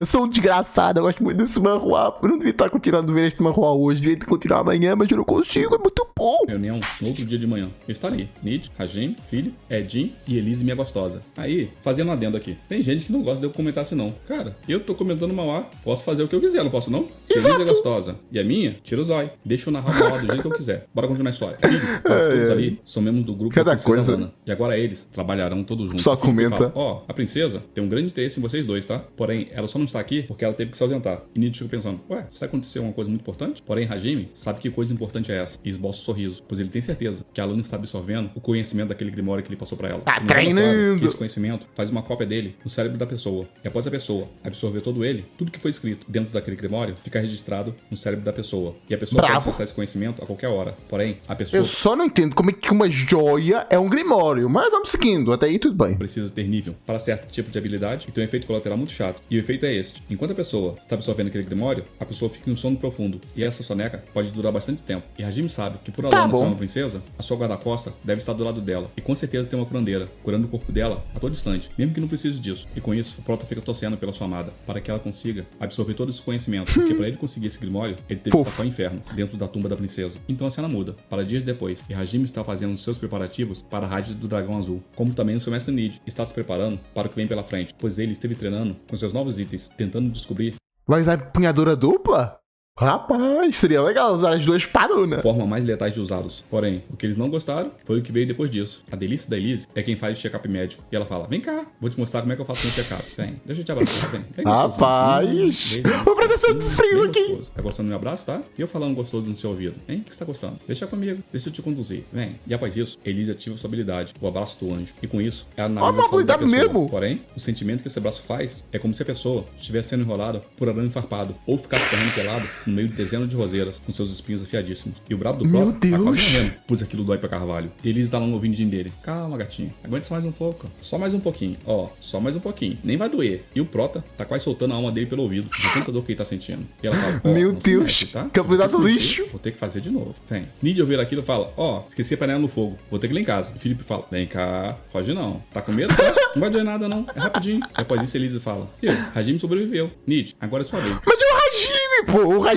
Eu sou um desgraçado, eu gosto muito desse manhwa. Eu não devia estar continuando ver este manhwa hoje, devia continuar amanhã, mas eu não consigo, é muito bom. Reunião no outro dia de manhã. Está ali, Nid, Hajime, Filho, Edin e Elise, minha gostosa. Aí, fazendo um adendo aqui. Tem gente que não gosta de eu comentar assim não. Cara, eu tô comentando manhwa, posso fazer o que eu quiser, não posso não? Se Elise é gostosa e a minha, tira o zóio. Deixa eu narrar o manhwa do jeito que eu quiser. Bora continuar a história. Filho, todos ali são membros do grupo Cada da Princesa coisa. Lana. E agora eles trabalharão todos juntos. Só Filho comenta. fala, ó, a princesa tem um grande interesse em vocês dois, tá? Porém, ela só não está aqui porque ela teve que se ausentar. E Nid fica pensando, ué, será que aconteceu uma coisa muito importante? Porém, Hajime sabe que coisa importante é essa. E esboça um sorriso, pois ele tem certeza que a Alana está absorvendo o conhecimento daquele Grimório que ele passou pra ela. Tá E nos é mostrado treinando. que esse conhecimento faz uma cópia dele no cérebro da pessoa. E após a pessoa absorver todo ele, tudo que foi escrito dentro daquele Grimório fica registrado no cérebro da pessoa. E a pessoa Bravo. pode acessar esse conhecimento a qualquer hora. Porém, a pessoa Eu só não entendo como é que uma joia é um grimório, mas vamos seguindo, até aí tudo bem. precisa ter nível para certo tipo de habilidade e tem um efeito colateral muito chato. E o efeito é este. Enquanto a pessoa está absorvendo aquele Grimório, a pessoa fica em um sono profundo. E essa soneca pode durar bastante tempo. E Hajime sabe que por Alana ser bom. uma princesa, a sua guarda-costa deve estar do lado dela. E com certeza tem uma curandeira, curando o corpo dela a todo instante, mesmo que não precise disso. E com isso, o Prota fica torcendo pela sua amada, para que ela consiga absorver todo esse conhecimento. Porque para ele conseguir esse Grimório, ele teve que Fofo. passar o inferno, dentro da tumba da princesa. Então a cena muda, para dias depois, e Hajime está fazendo os seus preparativos para a raid do Dragão Azul. Como também o seu mestre Nid está se preparando para o que vem pela frente, pois ele esteve treinando com seus novos itens, tentando descobrir Vai usar empunhadura dupla? Rapaz, seria legal usar as duas paronas. forma mais letais de usá-los. Porém, o que eles não gostaram foi o que veio depois disso. A delícia da Elise é quem faz o check-up médico. E ela fala, vem cá, vou te mostrar como é que eu faço um check-up. Vem, deixa eu te abraçar, vem. Vem gostosinho. Rapaz, Delícia. o proteção do frio Bem aqui. gostoso. Tá gostando do meu abraço, tá? E eu falando gostoso no seu ouvido, hein? O que você tá gostando? Deixa comigo, deixa eu te conduzir, vem. E após isso, Elise ativa sua habilidade, o abraço do anjo. E com isso, ela analisa uma a saúde da habilidade pessoa. mesmo. Porém, o sentimento que esse abraço faz é como se a pessoa estivesse sendo enrolada por arame farpado ou ficasse correndo pelado no meio de dezenas de roseiras com seus espinhos afiadíssimos. E o brabo do Meu Prota tá quase Deus. morrendo, pois aquilo dói pra Carvalho. E Elise tá lá no ouvidinho dele. Calma, gatinho. Aguenta só mais um pouco. Só mais um pouquinho. Ó, só mais um pouquinho. Nem vai doer. E o Prota tá quase soltando a alma dele pelo ouvido, de tanta dor que ele tá sentindo. E ela fala, ó, Meu não se Deus, mexe, tá? que Se você se do mexer, lixo. Vou ter que fazer de novo. Vem. Nid ouvir aquilo e fala, ó, esqueci a panela no fogo. Vou ter que ir lá em casa. E Felipe fala, vem cá, foge não. Tá com medo? Tá? Não vai doer nada não. É rapidinho. E após isso, Elise fala, Hajime sobreviveu. Nid, agora é sua vez. Mas e o Hajime, pô? O Hajime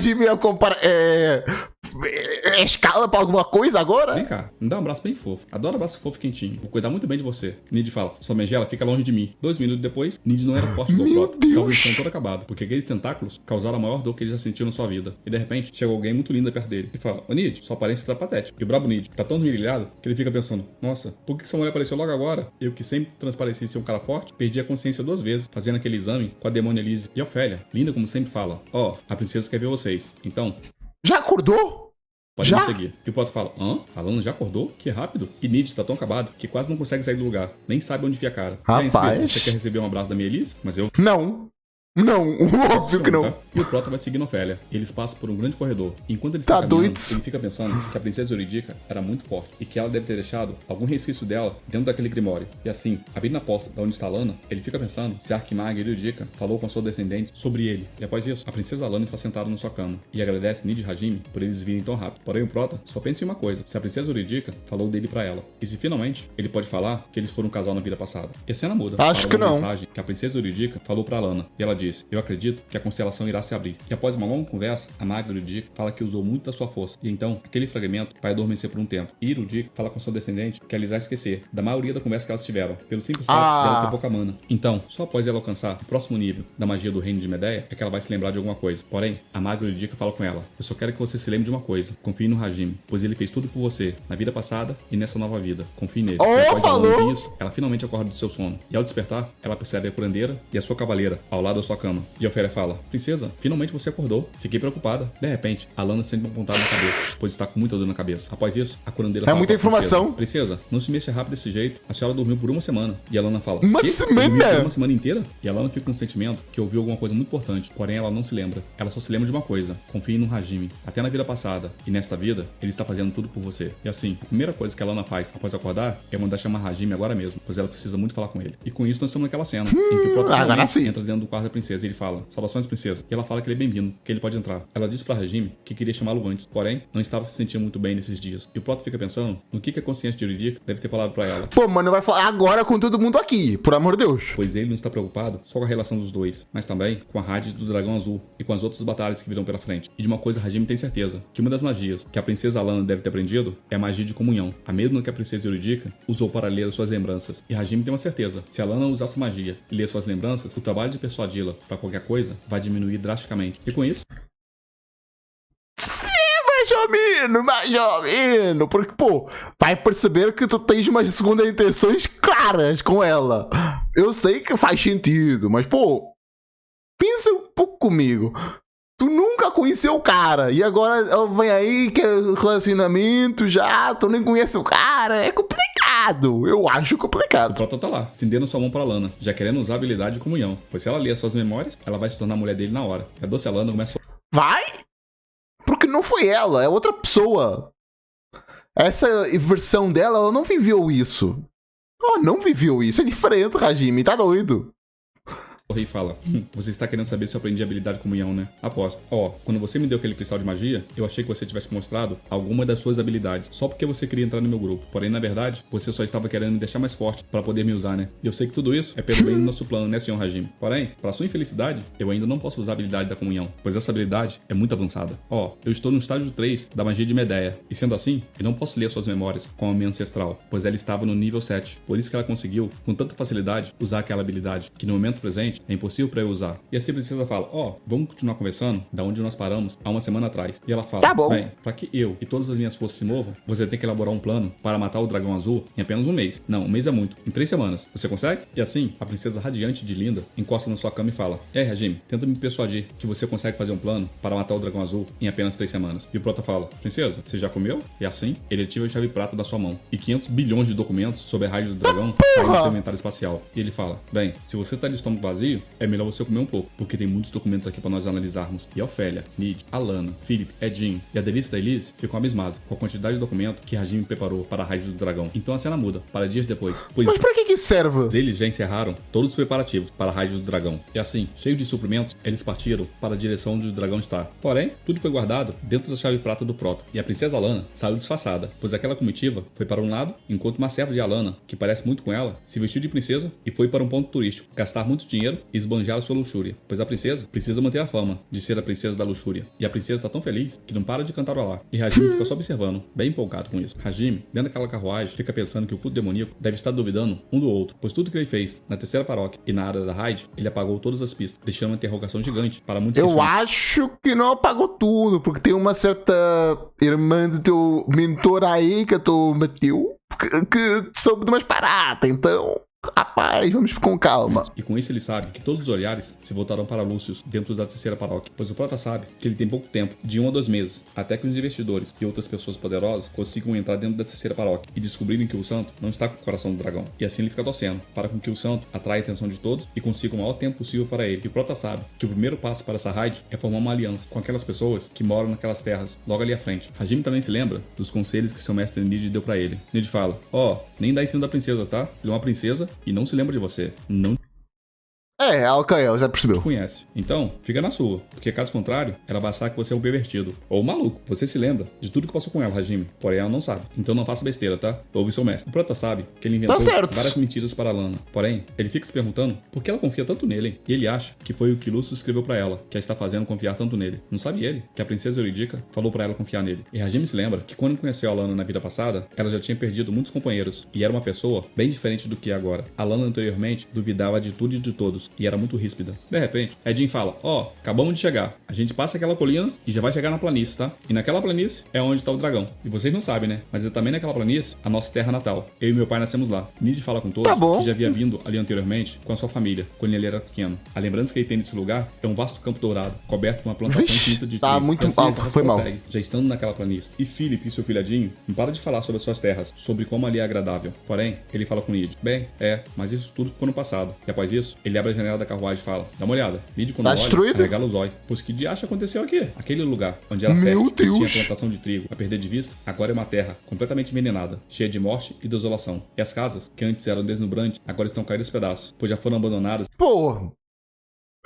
é escala pra alguma coisa agora? Vem cá, me dá um abraço bem fofo. Adoro abraço fofo e quentinho. Vou cuidar muito bem de você. Nid fala, sua megela fica longe de mim. 2 minutos depois, Nid não era forte igual o Meu Prota. Estava no Deus. chão todo acabado, porque aqueles tentáculos causaram a maior dor que ele já sentiu na sua vida. E de repente, chegou alguém muito linda perto dele e fala, ô Nid, sua aparência está patética. E o brabo Nid tá tão esmirilhado que ele fica pensando, nossa, por que essa mulher apareceu logo agora? Eu que sempre transparecia ser um cara forte, perdi a consciência 2 vezes, fazendo aquele exame com a demônia Elise. E a Ofélia, linda como sempre fala, ó, a princesa quer ver vocês. Então, Já acordou? pode Já? me seguir. E o Prota fala, hã? A Lana já acordou? Que rápido. E Nid está tão acabado que quase não consegue sair do lugar. Nem sabe onde enfia a cara. E aí, Rapaz. Espírito, você quer receber um abraço da minha Elise? Mas eu... Não. Não, óbvio que não. Tá? E o Prota vai seguindo a Ofélia. Eles passam por um grande corredor. E enquanto ele Tá está caminhando, doido. ele fica pensando que a princesa Euridica era muito forte e que ela deve ter deixado algum resquício dela dentro daquele grimório. E assim, abrindo a porta da onde está a Lana, ele fica pensando se a Arquimaga Euridica falou com a sua descendente sobre ele. E após isso, a princesa Lana está sentada na sua cama e agradece Nid e Hajime por eles virem tão rápido. Porém, o Prota só pensa em uma coisa: se a princesa Euridica falou dele pra ela. E se finalmente ele pode falar que eles foram um casal na vida passada. E a cena muda. Acho para que uma não. mensagem que a princesa Euridica falou pra Lana. E ela disse: eu acredito que a constelação irá se abrir. E após uma longa conversa, a maga Erudica fala que usou muito da sua força. E então, aquele fragmento vai adormecer por um tempo. E Erudica fala com sua descendente que ela irá esquecer da maioria da conversa que elas tiveram, pelo simples fato dela ter pouca mana. Então, só após ela alcançar o próximo nível da magia do reino de Medeia, é que ela vai se lembrar de alguma coisa. Porém, a maga Erudica fala com ela: eu só quero que você se lembre de uma coisa. Confie no Hajime, pois ele fez tudo por você, na vida passada e nessa nova vida. Confie nele. Oh, E após ela falou! ouvir isso, ela finalmente acorda do seu sono. E ao despertar, ela percebe a curandeira e a sua cavaleira ao lado da sua cama. E a Ofélia fala: princesa, finalmente você acordou. Fiquei preocupada. De repente, a Lana sente uma pontada na cabeça, pois está com muita dor na cabeça. Após isso, a curandeira fala muita pra informação. Princesa, não se mexa rápido desse jeito. A senhora dormiu por uma semana. E a Lana fala: Uma "Quê? semana? Eu dormi por uma semana inteira?" E a Lana fica com um sentimento que ouviu alguma coisa muito importante. Porém, ela não se lembra. Ela só se lembra de uma coisa: confie no Hajime. Até na vida passada e nesta vida, ele está fazendo tudo por você. E assim, a primeira coisa que a Lana faz após acordar é mandar chamar Hajime agora mesmo, pois ela precisa muito falar com ele. E com isso, nós estamos naquela cena em que o Prota agora finalmente sim. entra dentro do quarto da princesa e ele fala, saudações, princesa. E ela fala que ele é bem-vindo, que ele pode entrar. Ela diz pra Hajime que queria chamá-lo antes, porém, não estava se sentindo muito bem nesses dias. E o Prota fica pensando no que a consciência de Eurydika deve ter falado pra ela. Pô, mano, vai falar agora com todo mundo aqui, por amor de Deus. Pois ele não está preocupado só com a relação dos dois, mas também com a rádio do Dragão Azul e com as outras batalhas que virão pela frente. E de uma coisa Hajime tem certeza, que uma das magias que a princesa Alana deve ter aprendido é a magia de comunhão, a mesma que a princesa Eurydika usou para ler as suas lembranças. E Hajime tem uma certeza, se Alana usasse magia e ler suas lembranças, o trabalho de persuadi-la para qualquer coisa vai diminuir drasticamente. E com isso, Mais ou menos, porque, pô, vai perceber que tu tens umas segundas intenções claras com ela. Eu sei que faz sentido, mas, pô, pensa um pouco comigo. Tu nunca conheceu o cara, e agora vem aí que é relacionamento já, tu nem conhece o cara, é complicado. Eu acho o complicado. Prota tá lá, estendendo sua mão pra Alana, já querendo usar a habilidade de comunhão, pois se ela ler as suas memórias, ela vai se tornar mulher dele na hora. E a doce Alana começa a... Vai? Porque não foi ela, é outra pessoa. Essa versão dela, ela não viveu isso. Ela não viveu isso, é diferente, Hajime, tá doido. O rei fala, você está querendo saber se eu aprendi a habilidade de comunhão, né? Aposto. Ó, quando você me deu aquele cristal de magia, eu achei que você tivesse mostrado alguma das suas habilidades, só porque você queria entrar no meu grupo. Porém, na verdade, você só estava querendo me deixar mais forte para poder me usar, né? E eu sei que tudo isso é pelo bem do nosso plano, né, senhor Hajime? Porém, para sua infelicidade, eu ainda não posso usar a habilidade da comunhão, pois essa habilidade é muito avançada. Ó, eu estou no estágio 3 da magia de Medeia, e sendo assim, eu não posso ler suas memórias com a minha ancestral, pois ela estava no nível 7. Por isso que ela conseguiu, com tanta facilidade, usar aquela habilidade, que no momento presente é impossível para eu usar. E assim a princesa fala, ó, vamos continuar conversando da onde nós paramos há uma semana atrás. E ela fala, tá bom. Bem, para que eu e todas as minhas forças se movam, você tem que elaborar um plano para matar o dragão azul em apenas um mês. Não, um mês é muito. Em 3 semanas. Você consegue? E assim, a princesa radiante de linda encosta na sua cama e fala, Hajime, tenta me persuadir que você consegue fazer um plano para matar o dragão azul em apenas 3 semanas. E o Prota fala, princesa, você já comeu? E assim, ele ativa a chave prata da sua mão. E 500 bilhões de documentos sobre a raio do dragão saem do seu inventário espacial. E ele fala, bem, se você tá de estômago vazio, é melhor você comer um pouco, porque tem muitos documentos aqui para nós analisarmos. E a Ofélia, Nid, Alana, Philip, Edinho e a delícia da Elise ficam abismados com a quantidade de documento que Hajime preparou para a raid do dragão. Então a cena muda para dias depois, pois Mas pra que serve? eles já encerraram todos os preparativos para a raid do dragão. E assim, cheio de suprimentos, eles partiram para a direção onde o dragão está. Porém, tudo foi guardado dentro da chave prata do Prota. E a princesa Alana saiu disfarçada, pois aquela comitiva foi para um lado, enquanto uma serva de Alana, que parece muito com ela, se vestiu de princesa e foi para um ponto turístico, gastar muito dinheiro e esbanjar sua luxúria, pois a princesa precisa manter a fama de ser a princesa da luxúria. E a princesa está tão feliz que não para de cantarolar. E Hajime fica só observando, bem empolgado com isso. Hajime, dentro daquela carruagem, fica pensando que o culto demoníaco deve estar duvidando um do outro, pois tudo que ele fez na terceira paróquia e na área da raid, ele apagou todas as pistas, deixando uma interrogação gigante para muitos Eu questionar. acho que não apagou tudo, porque tem uma certa irmã do teu mentor aí que tu meteu, que soube de umas paradas, então... Rapaz, vamos com calma. E com isso ele sabe que todos os olhares se voltarão para Lúcius dentro da terceira paróquia, pois o Prota sabe que ele tem pouco tempo, de 1 a 2 meses, até que os investidores e outras pessoas poderosas consigam entrar dentro da terceira paróquia e descobrirem que o santo não está com o coração do dragão. E assim ele fica torcendo, para com que o santo atraia a atenção de todos e consiga o maior tempo possível para ele. E o Prota sabe que o primeiro passo para essa raid é formar uma aliança com aquelas pessoas que moram naquelas terras, logo ali à frente. Hajime também se lembra dos conselhos que seu mestre Nid deu para ele. Nid fala, nem dá em cima da princesa, tá? Ele é uma princesa e não se lembra de você. Não Ok, já percebeu. conhece. Então, fica na sua, porque caso contrário, ela vai achar que você é um pervertido ou um maluco. Você se lembra de tudo que passou com ela, Hajime, porém ela não sabe. Então não faça besteira, tá? Ouve seu mestre. O Prota sabe que ele inventou várias mentiras para a Lana. Porém, ele fica se perguntando por que ela confia tanto nele, hein? E ele acha que foi o que Lúcio escreveu para ela, que a está fazendo confiar tanto nele. Não sabe ele que a princesa Eurydika falou para ela confiar nele. E Hajime se lembra que quando conheceu a Lana na vida passada, ela já tinha perdido muitos companheiros e era uma pessoa bem diferente do que é agora. A Lana anteriormente duvidava de tudo e de todos e era muito ríspida. De repente, Edinho fala, acabamos de chegar. A gente passa aquela colina e já vai chegar na planície, tá? E naquela planície é onde tá o dragão. E vocês não sabem, né? Mas é também naquela planície a nossa terra natal. Eu e meu pai nascemos lá. Nid fala com todos que já havia vindo ali anteriormente com a sua família, quando ele era pequeno. A lembrança que ele tem desse lugar é um vasto campo dourado, coberto com uma plantação infinita de trigo. Muito assim, alto, foi mal. Já estando naquela planície. E Philip e seu filho Edinho não param de falar sobre as suas terras, sobre como ali é agradável. Porém, ele fala com Nid, mas isso tudo ficou no passado. E após isso, ele abre a janela da carruagem e fala, dá uma olhada. Nid, quando olha, arregala os olhos. Pois que diacho aconteceu aqui? Aquele lugar onde era fértil, tinha plantação de trigo a perder de vista, agora é uma terra completamente envenenada, cheia de morte e desolação. E as casas, que antes eram deslumbrantes, agora estão caídas aos pedaços, pois já foram abandonadas. Pô,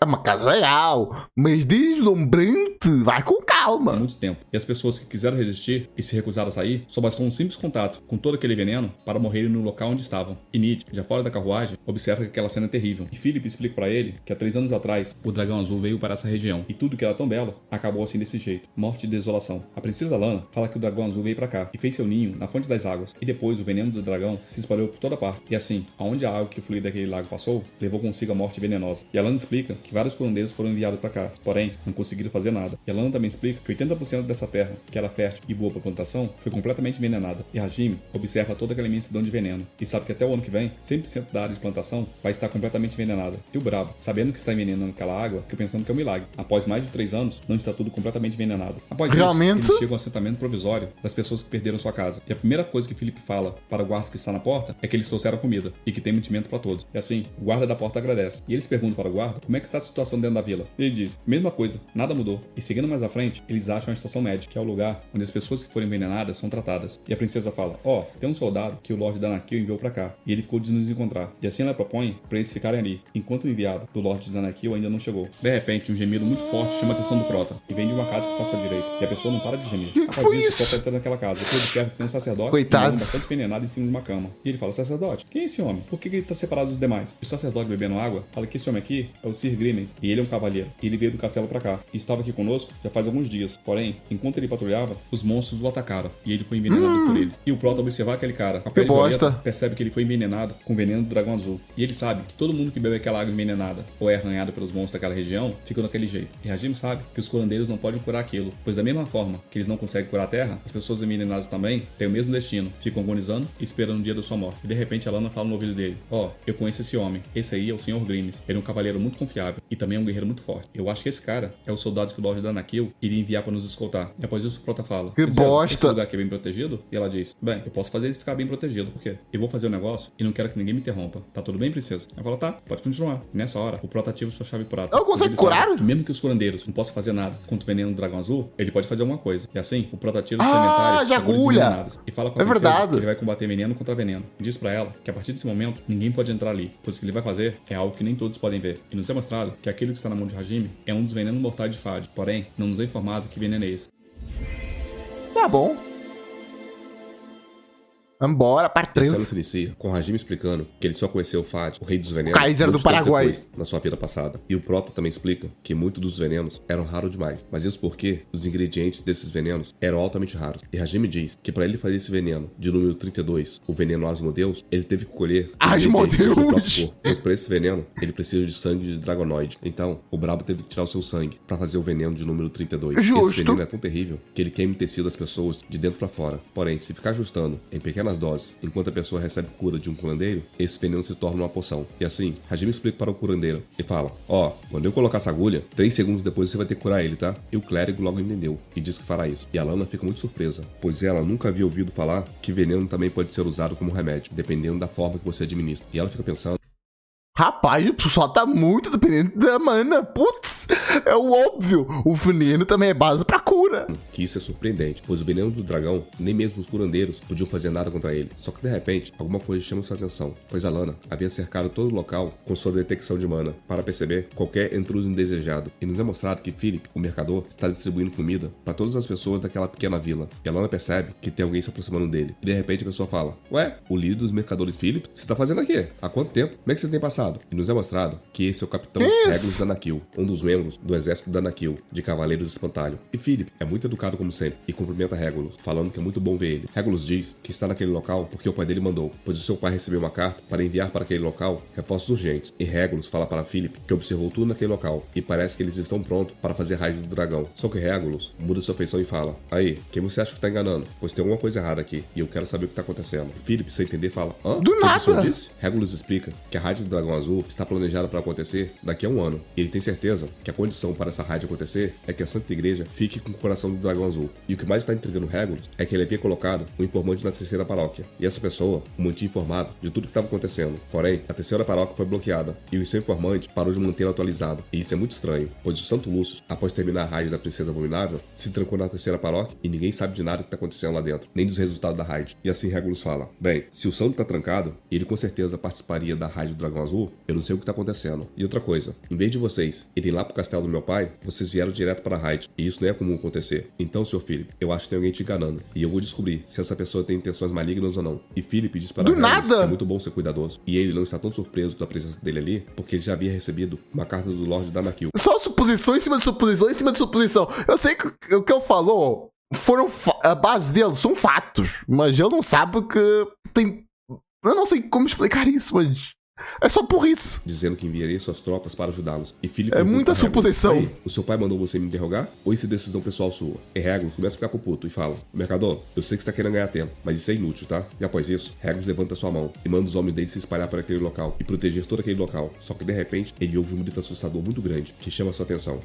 É uma casa legal, mas deslumbrante. Vai com calma. Há muito tempo. E as pessoas que quiseram resistir e se recusaram a sair, só bastou um simples contato com todo aquele veneno para morrerem no local onde estavam. E Nid, já fora da carruagem, observa que aquela cena é terrível. E Philip explica para ele que há 3 anos atrás, o dragão azul veio para essa região. E tudo que era tão belo, acabou assim desse jeito. Morte e desolação. A princesa Lana fala que o dragão azul veio para cá e fez seu ninho na fonte das águas. E depois o veneno do dragão se espalhou por toda parte. E assim, aonde a água que fluía daquele lago passou, levou consigo a morte venenosa. E a Lana explica que vários curandeiros foram enviados para cá, porém, não conseguiram fazer nada. E a Lana também explica que 80% dessa terra, que era fértil e boa para plantação, foi completamente envenenada. E Hajime observa toda aquela imensidão de veneno e sabe que até o ano que vem, 100% da área de plantação vai estar completamente envenenada. E o brabo, sabendo que está envenenando aquela água, fica pensando que é um milagre. Após mais de 3 anos, não está tudo completamente envenenado. Após Realmente? isso, eles chegam ao assentamento provisório das pessoas que perderam sua casa. E a primeira coisa que Philip fala para o guarda que está na porta é que eles trouxeram comida e que tem mantimento para todos. E assim, o guarda da porta agradece. E eles perguntam para o guarda como é que está a situação dentro da vila. Ele diz, mesma coisa, nada mudou. E seguindo mais à frente, eles acham a estação médica, que é o lugar onde as pessoas que forem envenenadas são tratadas. E a princesa fala, tem um soldado que o Lorde Danakil enviou para cá. E ele ficou de nos encontrar. E assim ela propõe para eles ficarem ali, enquanto o enviado do Lorde Danakil ainda não chegou. De repente, um gemido muito forte chama a atenção do Prota. E vem de uma casa que está à sua direita. E a pessoa não para de gemir. Que foi isso? O Prota entra naquela casa. Ele observa que tem um sacerdote Coitados. bastante envenenado em cima de uma cama. E ele fala, sacerdote, quem é esse homem? Por que ele está separado dos demais? E o sacerdote bebendo água fala que esse homem aqui é o Sir Grimmens. E ele é um cavaleiro. E ele veio do castelo para cá. E estava aqui conosco já faz alguns dias. Porém, enquanto ele patrulhava, os monstros o atacaram. E ele foi envenenado por eles. E o Prota, ao observar aquele cara com a pele bosta. violeta, percebe que ele foi envenenado com o veneno do dragão azul. E ele sabe que todo mundo que bebe aquela água envenenada ou é arranhado pelos monstros daquela região, fica daquele jeito. E Hajime sabe que os curandeiros não podem curar aquilo, pois da mesma forma que eles não conseguem curar a terra, as pessoas envenenadas também têm o mesmo destino, ficam agonizando e esperando o dia da sua morte. E de repente a Lana fala no ouvido dele, eu conheço esse homem, esse aí é o Sr. Grimmens, ele é um cavaleiro muito confiável e também é um guerreiro muito forte. Eu acho que esse cara é o soldado que o Lorde Danakil iria enviar para nos escoltar. E após isso o Prota fala, que bosta! Esse lugar aqui é bem protegido? E ela diz, bem, eu posso fazer ele ficar bem protegido, porque eu vou fazer o negócio e não quero que ninguém me interrompa. Tá tudo bem, princesa? Ela fala, tá, pode continuar. E nessa hora, o Prota ativa sua chave prata. Ela consegue curar? Que mesmo que os curandeiros não possam fazer nada contra o veneno do dragão azul, ele pode fazer alguma coisa. E assim, o Prota tira do seu inventário de agulha! E fala com a princesa que ele vai combater veneno contra veneno. E diz pra ela que a partir desse momento, ninguém pode entrar ali, pois o que ele vai fazer é algo que nem todos podem ver. E nos é mostrado que aquilo que está na mão de Hajime é um dos venenos mortais de Fade. Porém, não nos é informado que veneno é esse. Tá bom. Vambora, parte A 3. cena se inicia com Hajime explicando que ele só conheceu o Fad, o rei dos venenos, Kaiser do muito tempo Paraguai. depois, na sua vida passada. E o Prota também explica que muitos dos venenos eram raros demais, mas isso porque os ingredientes desses venenos eram altamente raros. E Hajime diz que para ele fazer esse veneno de número 32, o veneno Asmodeus, ele teve que colher Asmodeus! ingredientes do seu próprio corpo. Mas para esse veneno, ele precisa de sangue de Dragonoid. Então, o brabo teve que tirar o seu sangue para fazer o veneno de número 32. Justo. Esse veneno é tão terrível que ele queima o tecido das pessoas de dentro para fora. Porém, se ficar ajustando em pequenas doses, enquanto a pessoa recebe cura de um curandeiro, esse veneno se torna uma poção. E assim, Hajime explica para o curandeiro e fala, quando eu colocar essa agulha, 3 segundos depois você vai ter que curar ele, tá? E o clérigo logo entendeu e diz que fará isso. E a Lana fica muito surpresa, pois ela nunca havia ouvido falar que veneno também pode ser usado como remédio, dependendo da forma que você administra. E ela fica pensando, Rapaz, o pessoal tá muito dependente da mana. Putz, é o óbvio. O veneno também é base pra cura. que isso é surpreendente, pois o veneno do dragão, nem mesmo os curandeiros podiam fazer nada contra ele. Só que de repente, alguma coisa chama sua atenção, pois a Lana havia cercado todo o local com sua detecção de mana, para perceber qualquer intruso indesejado. E nos é mostrado que Philip, o mercador, está distribuindo comida para todas as pessoas daquela pequena vila. E a Lana percebe que tem alguém se aproximando dele. E de repente a pessoa fala, ué, o líder dos mercadores Philip, você tá fazendo aqui? Há quanto tempo? Como é que você tem passado? E nos é mostrado que esse é o capitão Regulus Danakil, um dos membros do exército Danakil, de Cavaleiros de Espantalho. E Philip é muito educado como sempre, e cumprimenta Regulus, falando que é muito bom ver ele. Regulus diz que está naquele local porque o pai dele mandou, pois o seu pai recebeu uma carta para enviar para aquele local reforços urgentes. E Regulus fala para Philip que observou tudo naquele local, e parece que eles estão prontos para fazer raid do dragão. Só que Regulus muda sua feição e fala, aí, quem você acha que tá enganando? Pois tem alguma coisa errada aqui, e eu quero saber o que tá acontecendo. Philip, sem entender, fala, hã? Do nada. O que o senhor disse? Regulus explica que a raid do dragão azul está planejada para acontecer daqui a um ano. E ele tem certeza que a condição condição para essa raid acontecer é que a Santa Igreja fique com o coração do Dragão Azul. E o que mais está intrigando Regulus é que ele havia colocado um informante na terceira paróquia. E essa pessoa o mantinha informado de tudo que estava acontecendo. Porém, a terceira paróquia foi bloqueada e o seu informante parou de mantê-lo atualizado. E isso é muito estranho, pois o Santo Lúcio, após terminar a raid da Princesa Abominável, se trancou na terceira paróquia e ninguém sabe de nada que está acontecendo lá dentro, nem dos resultados da raid. E assim Regulus fala: bem, se o Santo está trancado, ele com certeza participaria da raid do Dragão Azul, eu não sei o que está acontecendo. E outra coisa, em vez de vocês irem lá pro castelo do meu pai, vocês vieram direto para a raid, e isso não é comum acontecer. Então, Sr. Philip, eu acho que tem alguém te enganando, e eu vou descobrir se essa pessoa tem intenções malignas ou não. E Philip diz para Regulus que é muito bom ser cuidadoso, e ele não está tão surpreso da presença dele ali, porque ele já havia recebido uma carta do Lorde Danakil. Só suposição em cima de suposição em cima de suposição. Eu sei que o que eu falou foram a base dele são fatos, mas ele não sabe que tem. Eu não sei como explicar isso, mas é só por isso. Dizendo que enviaria suas tropas para ajudá-los. E Philip é muita suposição. Aí, o seu pai mandou você me interrogar? Ou isso é decisão pessoal sua? E Regulus começa a ficar pro puto e fala: Mercador, eu sei que você tá querendo ganhar tempo, mas isso é inútil, tá? E após isso, Regulus levanta sua mão e manda os homens dele se espalhar por aquele local e proteger todo aquele local. Só que de repente, ele ouve um grito assustador muito grande que chama sua atenção.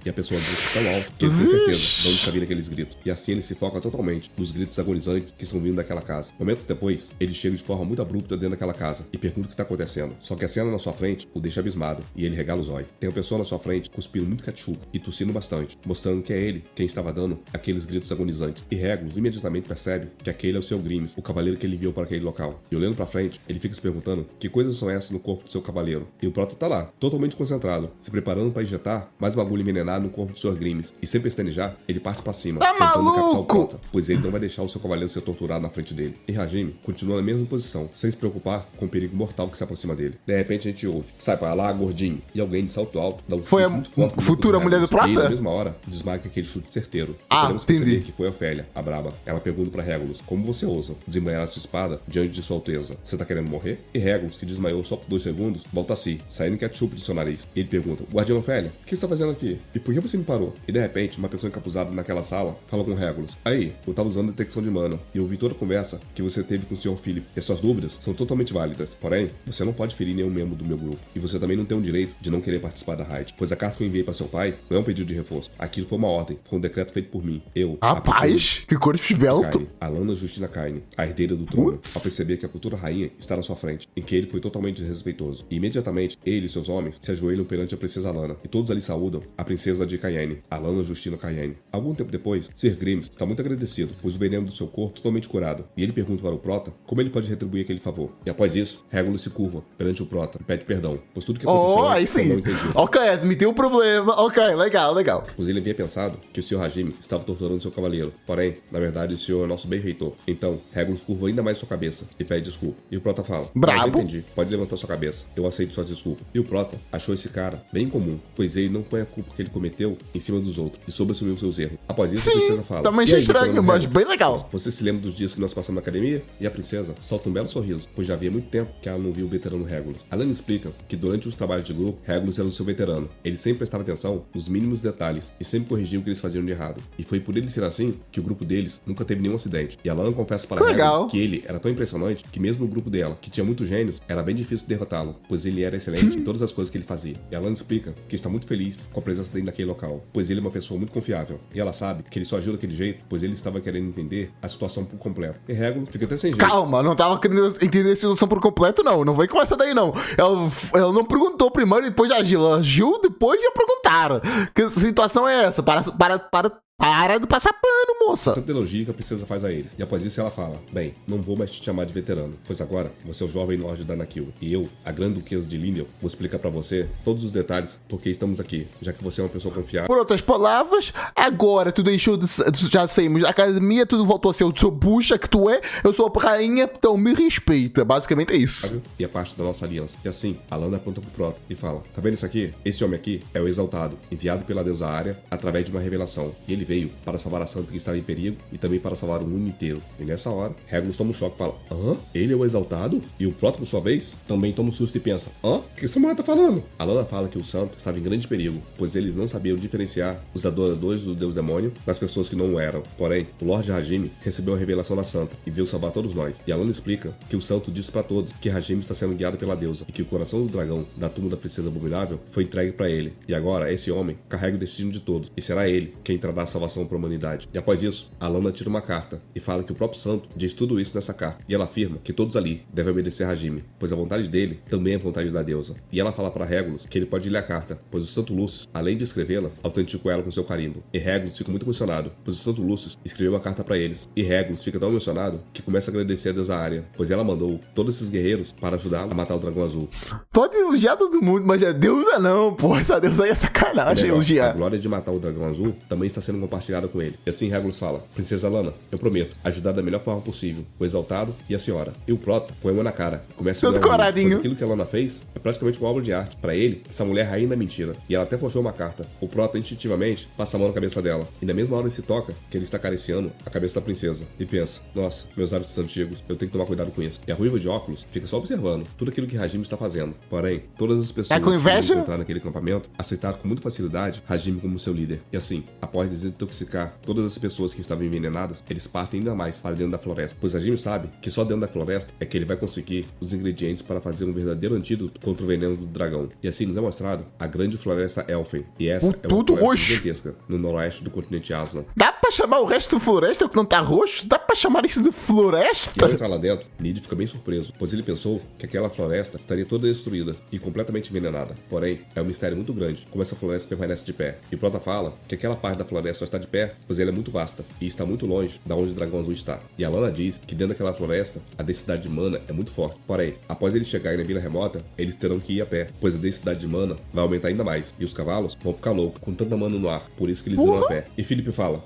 E a pessoa grita tão alto que ele tem certeza de onde está vindo aqueles gritos. E assim ele se foca totalmente nos gritos agonizantes que estão vindo daquela casa. Momentos depois, ele chega de forma muito abrupta dentro daquela casa e pergunta o que está acontecendo. Só que a cena na sua frente o deixa abismado e ele regala os olhos. Tem uma pessoa na sua frente cuspindo muito ketchup e tossindo bastante, mostrando que é ele quem estava dando aqueles gritos agonizantes. E Regulus imediatamente percebe que aquele é o seu Grimes, o cavaleiro que ele enviou para aquele local. E olhando para frente, ele fica se perguntando que coisas são essas no corpo do seu cavaleiro. E o Prota tá lá, totalmente concentrado, se preparando para injetar mais bagulho envenenado no corpo do Sr. Grimes. E sem pestanejar, ele parte para cima, tá tentando maluco? captar o Prota, pois ele não vai deixar o seu cavaleiro ser torturado na frente dele. E Hajime continua na mesma posição, sem se preocupar com o perigo mortal que se aproxima dele. De repente a gente ouve: sai para lá, gordinho. E alguém de salto alto dá um foi chute muito forte a futura mulher do Prata? E na mesma hora, desmarca aquele chute certeiro. Ah, podemos perceber entendi. que foi a Ofélia, a braba. Ela pergunta para Regulus: como você ousa desembanhar sua espada diante de sua alteza? Você tá querendo morrer? E Regulus, que desmaiou só por 2 segundos, volta a si, saindo ketchup do seu nariz. E ele pergunta: Guardião Ofélia, o que você tá fazendo aqui? E por que você me parou? E de repente, uma pessoa encapuzada naquela sala fala com Regulus: aí, eu tava usando detecção de mana e eu vi toda a conversa que você teve com o Sr. Philip. E as suas dúvidas são totalmente válidas. Porém, você não pode ferir nenhum membro do meu grupo. E você também não tem o direito de não querer participar da raid, pois a carta que eu enviei para seu pai não é um pedido de reforço. Aquilo foi uma ordem, foi um decreto feito por mim. Eu, rapaz, que cor esbelto. Alana Justina Kaine, a herdeira do trono, Putz. ao perceber que a futura rainha está na sua frente, em que ele foi totalmente desrespeitoso. E imediatamente, ele e seus homens se ajoelham perante a princesa Alana, e todos ali saúdam a princesa de Cayenne, Alana Justina Cayenne. Algum tempo depois, Sir Grimes está muito agradecido, pois o veneno do seu corpo totalmente curado, e ele pergunta para o Prota como ele pode retribuir aquele favor. E após isso, Regulus se curva perante o Prota e pede perdão, pois tudo que aconteceu Aí sim. eu não entendi. Ok, admitiu o problema. Ok, legal. Pois ele havia pensado que o Sr. Hajime estava torturando seu cavaleiro. Porém, na verdade, o senhor é nosso benfeitor. Então, Regulus curva ainda mais sua cabeça e pede desculpa. E o Prota fala: Brabo. Eu entendi. Pode levantar sua cabeça. Eu aceito suas desculpas. E o Prota achou esse cara bem comum, pois ele não põe a culpa que ele cometeu em cima dos outros e soube assumir os seus erros. Após isso, a princesa fala: também "E achei aí, estranho, veterano mas Regulus? bem legal. Você se lembra dos dias que nós passamos na academia?" E a princesa solta um belo sorriso, pois já havia muito tempo que ela não viu o veterano Regulus. Alana explica que durante os trabalhos de grupo, Regulus era o seu veterano. Ele sempre prestava atenção nos mínimos detalhes e sempre corrigia o que eles faziam de errado. E foi por ele ser assim que o grupo deles nunca teve nenhum acidente. E Alana confessa para Regulus que ele era tão impressionante que mesmo o grupo dela, que tinha muitos gênios, era bem difícil derrotá-lo, pois ele era excelente em todas as coisas que ele fazia. E Alana explica que está muito feliz com a presença dele naquele local, pois ele é uma pessoa muito confiável. E ela sabe que ele só agiu daquele jeito, pois ele estava querendo entender a situação por completo. E Regulus fica até sem jeito. Calma, não tava querendo entender a situação por completo, não. Não vem com essa daí, não. Ela não perguntou primeiro e depois agiu. Ela agiu depois de perguntar. Que situação é essa? Para de passar pano, moça. Tanta elogia que a princesa faz a ele. E após isso ela fala: bem, não vou mais te chamar de veterano, pois agora você é o jovem Lorde Danakil. E eu, a grande duquesa de Lindel, vou explicar pra você todos os detalhes porque estamos aqui, já que você é uma pessoa confiável. Por outras palavras, agora tu deixou de... Já saímos da academia, tudo voltou a ser o seu bucha que tu é. Eu sou a rainha, então me respeita. Basicamente é isso. E a parte da nossa aliança. E assim, Alana aponta pro Prota e fala: tá vendo isso aqui? Esse homem aqui é o Exaltado, enviado pela deusa Arya através de uma revelação. E ele ele veio para salvar a Santa que estava em perigo e também para salvar o mundo inteiro. E nessa hora, Regulus toma um choque e fala: hã? Ele é o exaltado? E o Prota, por sua vez, também toma um susto e pensa: hã? O que essa mulher tá falando? Alana fala que o santo estava em grande perigo, pois eles não sabiam diferenciar os adoradores do deus demônio das pessoas que não o eram. Porém, o Lorde Hajime recebeu a revelação da Santa e veio salvar todos nós. E Alana explica que o santo disse para todos que Hajime está sendo guiado pela deusa e que o coração do dragão da tumba da princesa abominável foi entregue para ele. E agora, esse homem carrega o destino de todos e será ele quem trará a salvação para a humanidade. E após isso, Alana tira uma carta e fala que o próprio santo diz tudo isso nessa carta. E ela afirma que todos ali devem obedecer a Hajime, pois a vontade dele também é a vontade da deusa. E ela fala para Regulus que ele pode ler a carta, pois o Santo Lúcio, além de escrevê-la, autenticou ela com seu carimbo. E Regulus fica muito emocionado, pois o Santo Lúcio escreveu a carta para eles. E Regulus fica tão emocionado que começa a agradecer a deusa Arya, pois ela mandou todos esses guerreiros para ajudá-la a matar o dragão azul. Pode elogiar todo mundo, mas a deusa não, pô. Essa deusa aí é sacanagem elogiar. A glória de matar o dragão azul também está sendo compartilhada com ele. E assim Regulus fala: Princesa Alana, eu prometo ajudar da melhor forma possível o exaltado e a senhora. E o Prota põe a mão na cara e começa a todo coradinho. Pois aquilo que a Alana fez é praticamente uma obra de arte. Para ele, essa mulher é rainha da mentira. E ela até forjou uma carta. O Prota instintivamente passa a mão na cabeça dela. E na mesma hora ele se toca que ele está acariciando a cabeça da princesa. E pensa: nossa, meus hábitos antigos, eu tenho que tomar cuidado com isso. E a ruiva de óculos fica só observando tudo aquilo que Hajime está fazendo. Porém, todas as pessoas com inveja? que encontraram naquele acampamento aceitaram com muita facilidade Hajime como seu líder. E assim, após desintoxicar todas as pessoas que estavam envenenadas, eles partem ainda mais para dentro da floresta. Pois Hajime sabe que só dentro da floresta é que ele vai conseguir os ingredientes para fazer um verdadeiro antídoto contra o veneno do dragão. E assim nos é mostrado a grande floresta Elfen. E essa é uma floresta roxo. gigantesca no noroeste do continente Aslan. Dá pra chamar o resto de floresta que não tá roxo? Dá pra chamar isso de E floresta? ao entrar lá dentro, Nid fica bem surpreso, pois ele pensou que aquela floresta estaria toda destruída e completamente envenenada. Porém, é um mistério muito grande como essa floresta permanece de pé. E Prota fala que aquela parte da floresta só está de pé, pois ela é muito vasta e está muito longe da onde o dragão azul está. E Alana diz que dentro daquela floresta, a densidade de mana é muito forte. Porém, após eles chegarem na vila remota, eles terão que ir a pé, pois a densidade de mana vai aumentar ainda mais. E os cavalos vão ficar loucos com tanta mana no ar, por isso que eles irão a pé. E Felipe fala: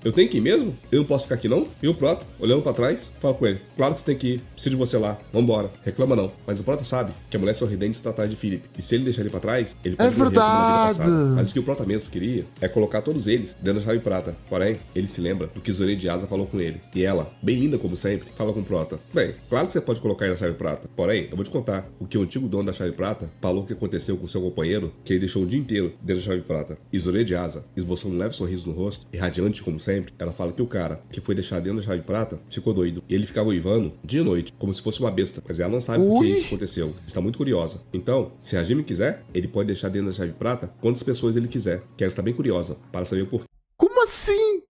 eu tenho que ir mesmo? Eu não posso ficar aqui não? E o Prota, olhando pra trás, fala com ele: claro que você tem que ir, preciso de você lá, vambora. Reclama não. Mas o Prota sabe que a mulher sorridente está atrás de Felipe. E se ele deixar ele pra trás, ele pode morrer como na vida passada. Mas o que o Prota mesmo queria é colocar todos eles dentro da chave prata. Porém, ele se lembra do que Zoraide falou com ele. E ela, bem linda como sempre, fala com o Prota: bem, claro que você pode colocar ele na chave prata. Porém, eu vou te contar o que o antigo dono da chave prata falou que aconteceu com seu companheiro, que ele deixou o dia inteiro dentro da chave prata. E Zoraide, esboçando um leve sorriso no rosto e radiante como sempre, ela fala que o cara que foi deixado dentro da chave prata ficou doido. E ele ficava uivando dia e noite, como se fosse uma besta. Mas ela não sabe por que isso aconteceu. Está muito curiosa. Então, se Hajime quiser, ele pode deixar dentro da chave prata quantas pessoas ele quiser, que ela está bem curiosa para saber o porquê. Como assim?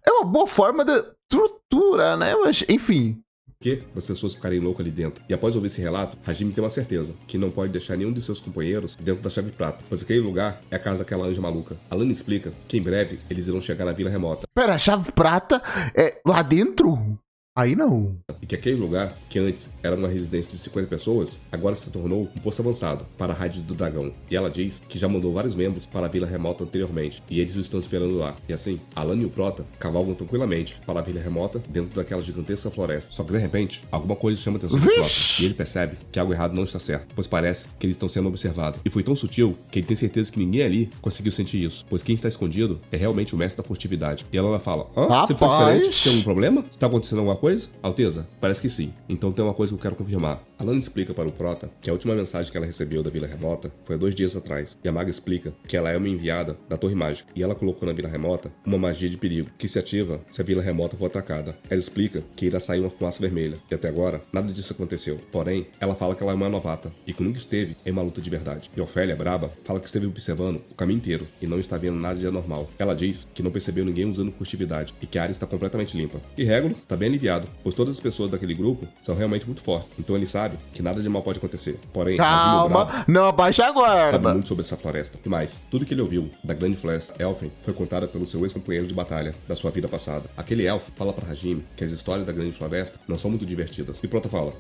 É uma boa forma de tortura, né? Mas, enfim. Que as pessoas ficarem loucas ali dentro. E após ouvir esse relato, Hajime tem uma certeza que não pode deixar nenhum de seus companheiros dentro da chave prata, pois aquele lugar é a casa daquela anja maluca. Alana explica que em breve eles irão chegar na vila remota. Pera, a chave prata é lá dentro? Aí não. E que aquele lugar, que antes era uma residência de 50 pessoas, agora se tornou um posto avançado para a Raid do Dragão. E ela diz que já mandou vários membros para a vila remota anteriormente, e eles o estão esperando lá. E assim, Alana e o Prota cavalgam tranquilamente para a vila remota dentro daquela gigantesca floresta. Só que de repente, alguma coisa chama a atenção do Prota, e ele percebe que algo errado não está certo, pois parece que eles estão sendo observados. E foi tão sutil que ele tem certeza que ninguém ali conseguiu sentir isso, pois quem está escondido é realmente o mestre da furtividade. E Alana fala: você foi diferente? Tem algum problema? Está acontecendo alguma coisa? Alteza, parece que sim. Então tem uma coisa que eu quero confirmar. Alana explica para o Prota que a última mensagem que ela recebeu da Vila Remota foi há 2 dias atrás. E a maga explica que ela é uma enviada da Torre Mágica. E ela colocou na Vila Remota uma magia de perigo, que se ativa se a Vila Remota for atacada. Ela explica que irá sair uma fumaça vermelha. E até agora, nada disso aconteceu. Porém, ela fala que ela é uma novata e que nunca esteve em uma luta de verdade. E Ofélia, braba, fala que esteve observando o caminho inteiro e não está vendo nada de anormal. Ela diz que não percebeu ninguém usando furtividade e que a área está completamente limpa. E Regulus está bem aliviado, pois todas as pessoas daquele grupo são realmente muito fortes. Então ele sabe que nada de mal pode acontecer. Porém, calma, não abaixa a guarda. Sabe muito sobre essa floresta. E mais, tudo que ele ouviu da grande floresta Elfen foi contada pelo seu ex-companheiro de batalha da sua vida passada. Aquele elfo fala pra Hajime que as histórias da grande floresta não são muito divertidas. E Prota fala: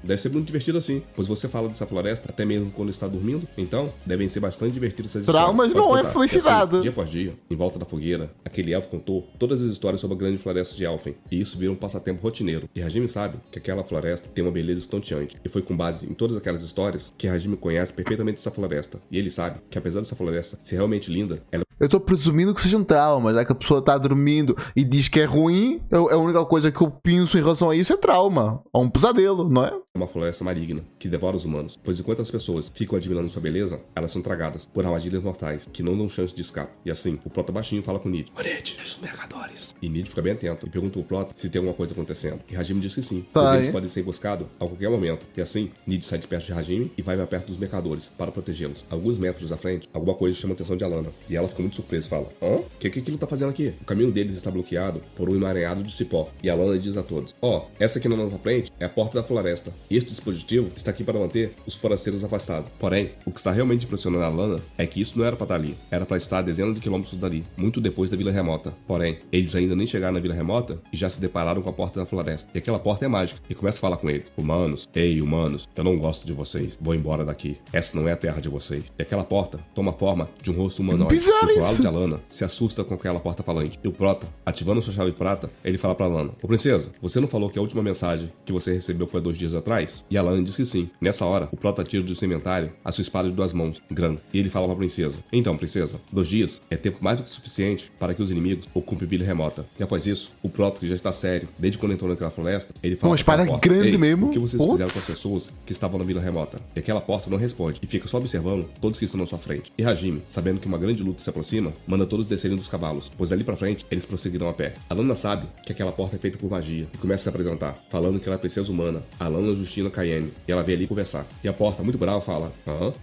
deve ser muito divertido assim, pois você fala dessa floresta até mesmo quando está dormindo. Então, devem ser bastante divertidas essas histórias. Traumas não é felicidade. Assim, dia após dia, em volta da fogueira, aquele elfo contou todas as histórias sobre a grande floresta de Elfen. E isso virou um passatempo rotineiro. E Hajime sabe que aquela floresta tem uma beleza estonteante. E foi com base em todas aquelas histórias que Hajime conhece perfeitamente essa floresta. E ele sabe que apesar dessa floresta ser realmente linda, ela Eu tô presumindo que seja um trauma, já que a pessoa tá dormindo e diz que é ruim, a única coisa que eu penso em relação a isso é trauma. Ou um pesadelo, não é? É uma floresta maligna que devora os humanos, pois enquanto as pessoas ficam admirando sua beleza, elas são tragadas por armadilhas mortais que não dão chance de escape. E assim, o Prota baixinho fala com Nid: Nid, deixa os mercadores. E Nid fica bem atento e pergunta pro Prota se tem alguma coisa acontecendo. E Hajime diz que sim, pois eles podem ser emboscados a qualquer momento. E assim, Nid sai de perto de Hajime e vai mais perto dos mercadores para protegê-los. Alguns metros à frente, alguma coisa chama a atenção de Alana. E ela fica muito surpresa e fala: hã? O que aquilo tá fazendo aqui? O caminho deles está bloqueado por um emaranhado de cipó. E Alana diz a todos: essa aqui na nossa frente é a porta da floresta. E este dispositivo está aqui para manter os forasteiros afastados. Porém, o que está realmente impressionando a Alana é que isso não era para estar ali. Era para estar a dezenas de quilômetros dali, muito depois da vila remota. Porém, eles ainda nem chegaram na vila remota e já se depararam com a porta da floresta. E aquela porta é mágica. E começa a falar com eles: humanos, ei humanos, eu não gosto de vocês. Vou embora daqui. Essa não é a terra de vocês. E aquela porta toma a forma de um rosto humanoide. Bizarro E o isso. de Alana se assusta com aquela porta falante. E o Prota, ativando sua chave prata, ele fala pra Alana: ô princesa, você não falou que a última mensagem que você recebeu foi 2 dias atrás? E Alana diz que sim. Nessa hora, o Prota tira do seu inventário a sua espada de 2 mãos, Gran, e ele fala pra princesa: então, princesa, 2 dias é tempo mais do que suficiente para que os inimigos ocupem vila remota. E após isso, o Prota, que já está sério desde quando entrou naquela floresta, ele fala: uma espada grande mesmo. O que vocês fizeram com as pessoas que estavam na vila remota? E aquela porta não responde e fica só observando todos que estão na sua frente. E Hajime, sabendo que uma grande luta se aproxima, manda todos descerem dos cavalos, pois dali pra frente eles prosseguirão a pé. Alana sabe que aquela porta é feita por magia e começa a se apresentar, falando que ela é princesa humana, Alana Justina Cayenne, e ela veio ali conversar. E a porta, muito brava, fala: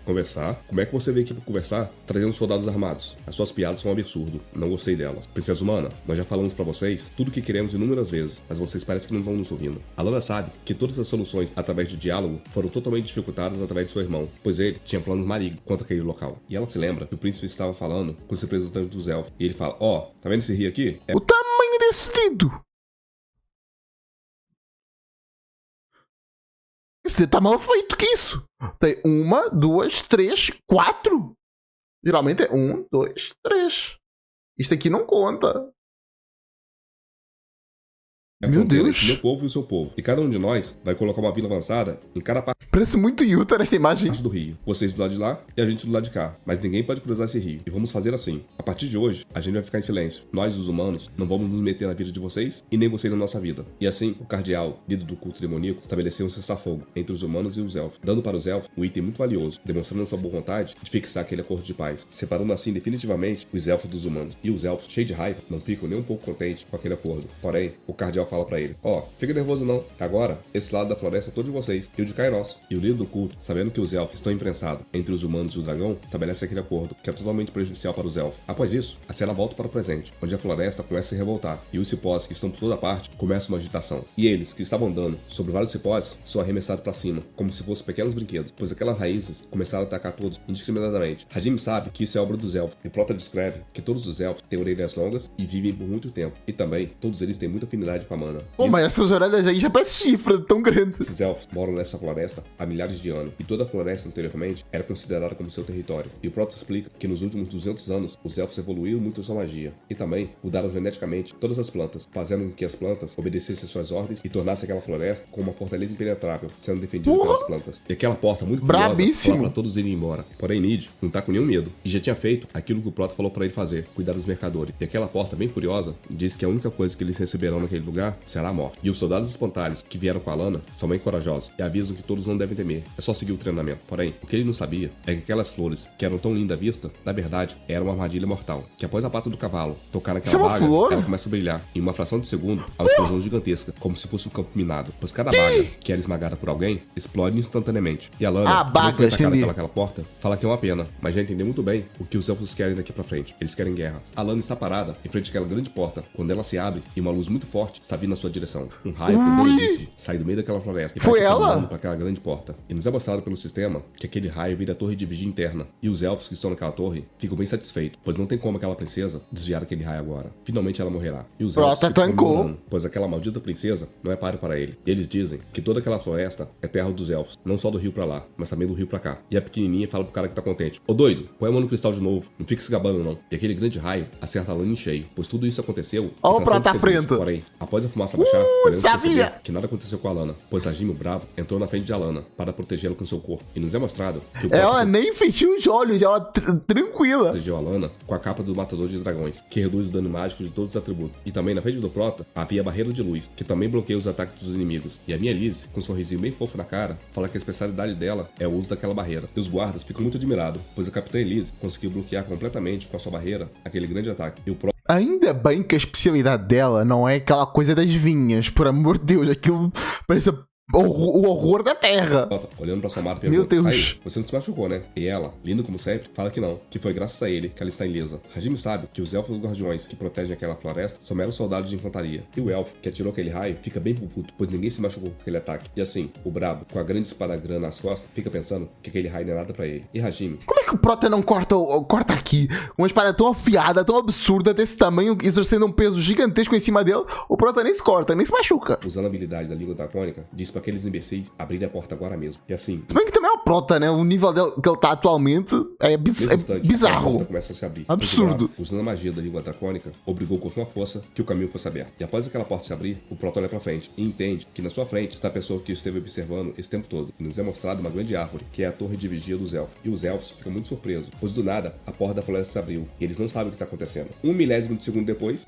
conversar? Como é que você veio aqui pra conversar trazendo soldados armados? As suas piadas são um absurdo, não gostei delas. Princesa humana, nós já falamos pra vocês tudo o que queremos inúmeras vezes, mas vocês parecem que não estão nos ouvindo. Alana sabe que todas as soluções através de diálogo foram totalmente dificultadas através de seu irmão, pois ele tinha planos malignos contra aquele local. E ela se lembra que o príncipe estava falando com os representantes dos elfos, e ele fala: tá vendo esse rio aqui? O tamanho desse dedo. Esse dedo tá mal feito que isso. Tem 1, 2, 3, 4. Geralmente é 1, 2, 3. Isto aqui não conta. Meu Deus. Meu povo e o seu povo. E cada um de nós vai colocar uma vila avançada em cada parte Parece muito Yuta nessa imagem. do rio. Vocês do lado de lá e a gente do lado de cá. Mas ninguém pode cruzar esse rio. E vamos fazer assim. A partir de hoje, a gente vai ficar em silêncio. Nós, os humanos, não vamos nos meter na vida de vocês e nem vocês na nossa vida. E assim, o cardeal, líder do culto demoníaco, estabeleceu um cessar-fogo entre os humanos e os elfos, dando para os elfos um item muito valioso, demonstrando sua boa vontade de fixar aquele acordo de paz, separando assim definitivamente os elfos dos humanos. E os elfos, cheios de raiva, não ficam nem um pouco contentes com aquele acordo. Porém, o cardeal fala para ele: fica nervoso não. Agora, esse lado da floresta é todo de vocês, e o de cá é nosso. E o líder do culto, sabendo que os elfos estão imprensados entre os humanos e o dragão, estabelece aquele acordo, que é totalmente prejudicial para os elfos. Após isso, a cena volta para o presente, onde a floresta começa a se revoltar, e os cipós que estão por toda parte começam uma agitação. E eles, que estavam andando sobre vários cipós, são arremessados para cima, como se fossem pequenos brinquedos, pois aquelas raízes começaram a atacar todos indiscriminadamente. Hajime sabe que isso é obra dos elfos, e Prota descreve que todos os elfos têm orelhas longas e vivem por muito tempo, e também todos eles têm muita afinidade com a mana. Mas essas orelhas aí já parecem chifre, tão grande. Esses elfos moram nessa floresta há milhares de anos, e toda a floresta anteriormente era considerada como seu território. E o Prota explica que nos últimos 200 anos, os elfos evoluíram muito sua magia, e também mudaram geneticamente todas as plantas, fazendo com que as plantas obedecessem suas ordens e tornassem aquela floresta como uma fortaleza impenetrável, sendo defendida pelas plantas. E aquela porta muito curiosa fala pra todos irem embora. Porém, Nid não tá com nenhum medo, e já tinha feito aquilo que o Prota falou pra ele fazer, cuidar dos mercadores. E aquela porta bem furiosa diz que a única coisa que eles receberão naquele lugar será a morte. E os soldados espontáneos que vieram com a Alana são bem corajosos e avisam que todos não devem temer, é só seguir o treinamento. Porém, o que ele não sabia é que aquelas flores, que eram tão lindas à vista, na verdade, eram uma armadilha mortal, que após a pata do cavalo tocar naquela baga, ela começa a brilhar. Em uma fração de segundo, há uma explosão gigantesca, como se fosse um campo minado, pois cada baga que era esmagada por alguém, explode instantaneamente. E a Alana, que não foi atacada pelaquela porta, fala que é uma pena, mas já entendeu muito bem o que os elfos querem daqui pra frente. Eles querem guerra. A Alana está parada em frente àquela grande porta, quando ela se abre e uma luz muito forte está vindo na sua direção. Um raio poderosíssimo sai do meio daquela floresta e foi ela para aquela grande porta. E nos é mostrado pelo sistema que aquele raio vira a torre de vigia interna. E os elfos que estão naquela torre ficam bem satisfeitos, pois não tem como aquela princesa desviar aquele raio agora. Finalmente ela morrerá. E os elfos ficam, pois aquela maldita princesa não é páreo para eles. E eles dizem que toda aquela floresta é terra dos elfos, não só do rio pra lá, mas também do rio pra cá. E a pequenininha fala pro cara que tá contente: ô doido, põe a mão no cristal de novo, não fica se gabando não. E aquele grande raio acerta a Alana em cheio, pois tudo isso aconteceu ó o Prota à frente. Porém, após Após a fumaça baixar, podemos sabia! perceber que nada aconteceu com a Alana, pois Hajime o Bravo entrou na frente de Alana para protegê-la com seu corpo. E nos é mostrado que o Prota Ela nem fechou os olhos, ela tranquila. protegeu a Alana com a capa do Matador de Dragões, que reduz o dano mágico de todos os atributos. E também na frente do Prota havia a Barreira de Luz, que também bloqueia os ataques dos inimigos. E a minha Liz, com um sorrisinho bem fofo na cara, fala que a especialidade dela é o uso daquela barreira. E os guardas ficam muito admirados, pois a Capitã Elise conseguiu bloquear completamente com a sua barreira aquele grande ataque. E o Prota Ainda bem que a especialidade dela não é aquela coisa das vinhas, por amor de Deus, aquilo parece o horror da terra. olhando pra sua amada, Meu pergunta: Deus. "Aí, você não se machucou, né?" E ela, linda como sempre, fala que não, que foi graças a ele que ela está ilesa. Hajime sabe que os elfos guardiões que protegem aquela floresta são meros soldados de infantaria. E o elfo que atirou aquele raio fica bem puto, pois ninguém se machucou com aquele ataque. E assim, o brabo, com a grande espada grã nas costas, fica pensando que aquele raio não é nada pra ele. E Hajime, Como é que o Prota não corta aqui? Uma espada tão afiada, tão absurda, desse tamanho, exercendo um peso gigantesco em cima dele, o Prota nem se corta, nem se machuca. usando a habilidade da língua dracônica, diz pra aqueles imbecis abrirem a porta agora mesmo. E assim, Se bem que também é o Prota, né? O nível que ele tá atualmente é, nesse instante, a bizarro. porta começa a se abrir. Absurdo. O brabo, usando a magia da língua dracônica, obrigou com sua força que o caminho fosse aberto. E após aquela porta se abrir, o Prota olha pra frente e entende que na sua frente está a pessoa que o esteve observando esse tempo todo. E nos é mostrado uma grande árvore, que é a torre de vigia dos elfos. E os elfos ficam muito surpresos, pois do nada, a porta da floresta se abriu e eles não sabem o que está acontecendo. 1 milésimo de segundo depois,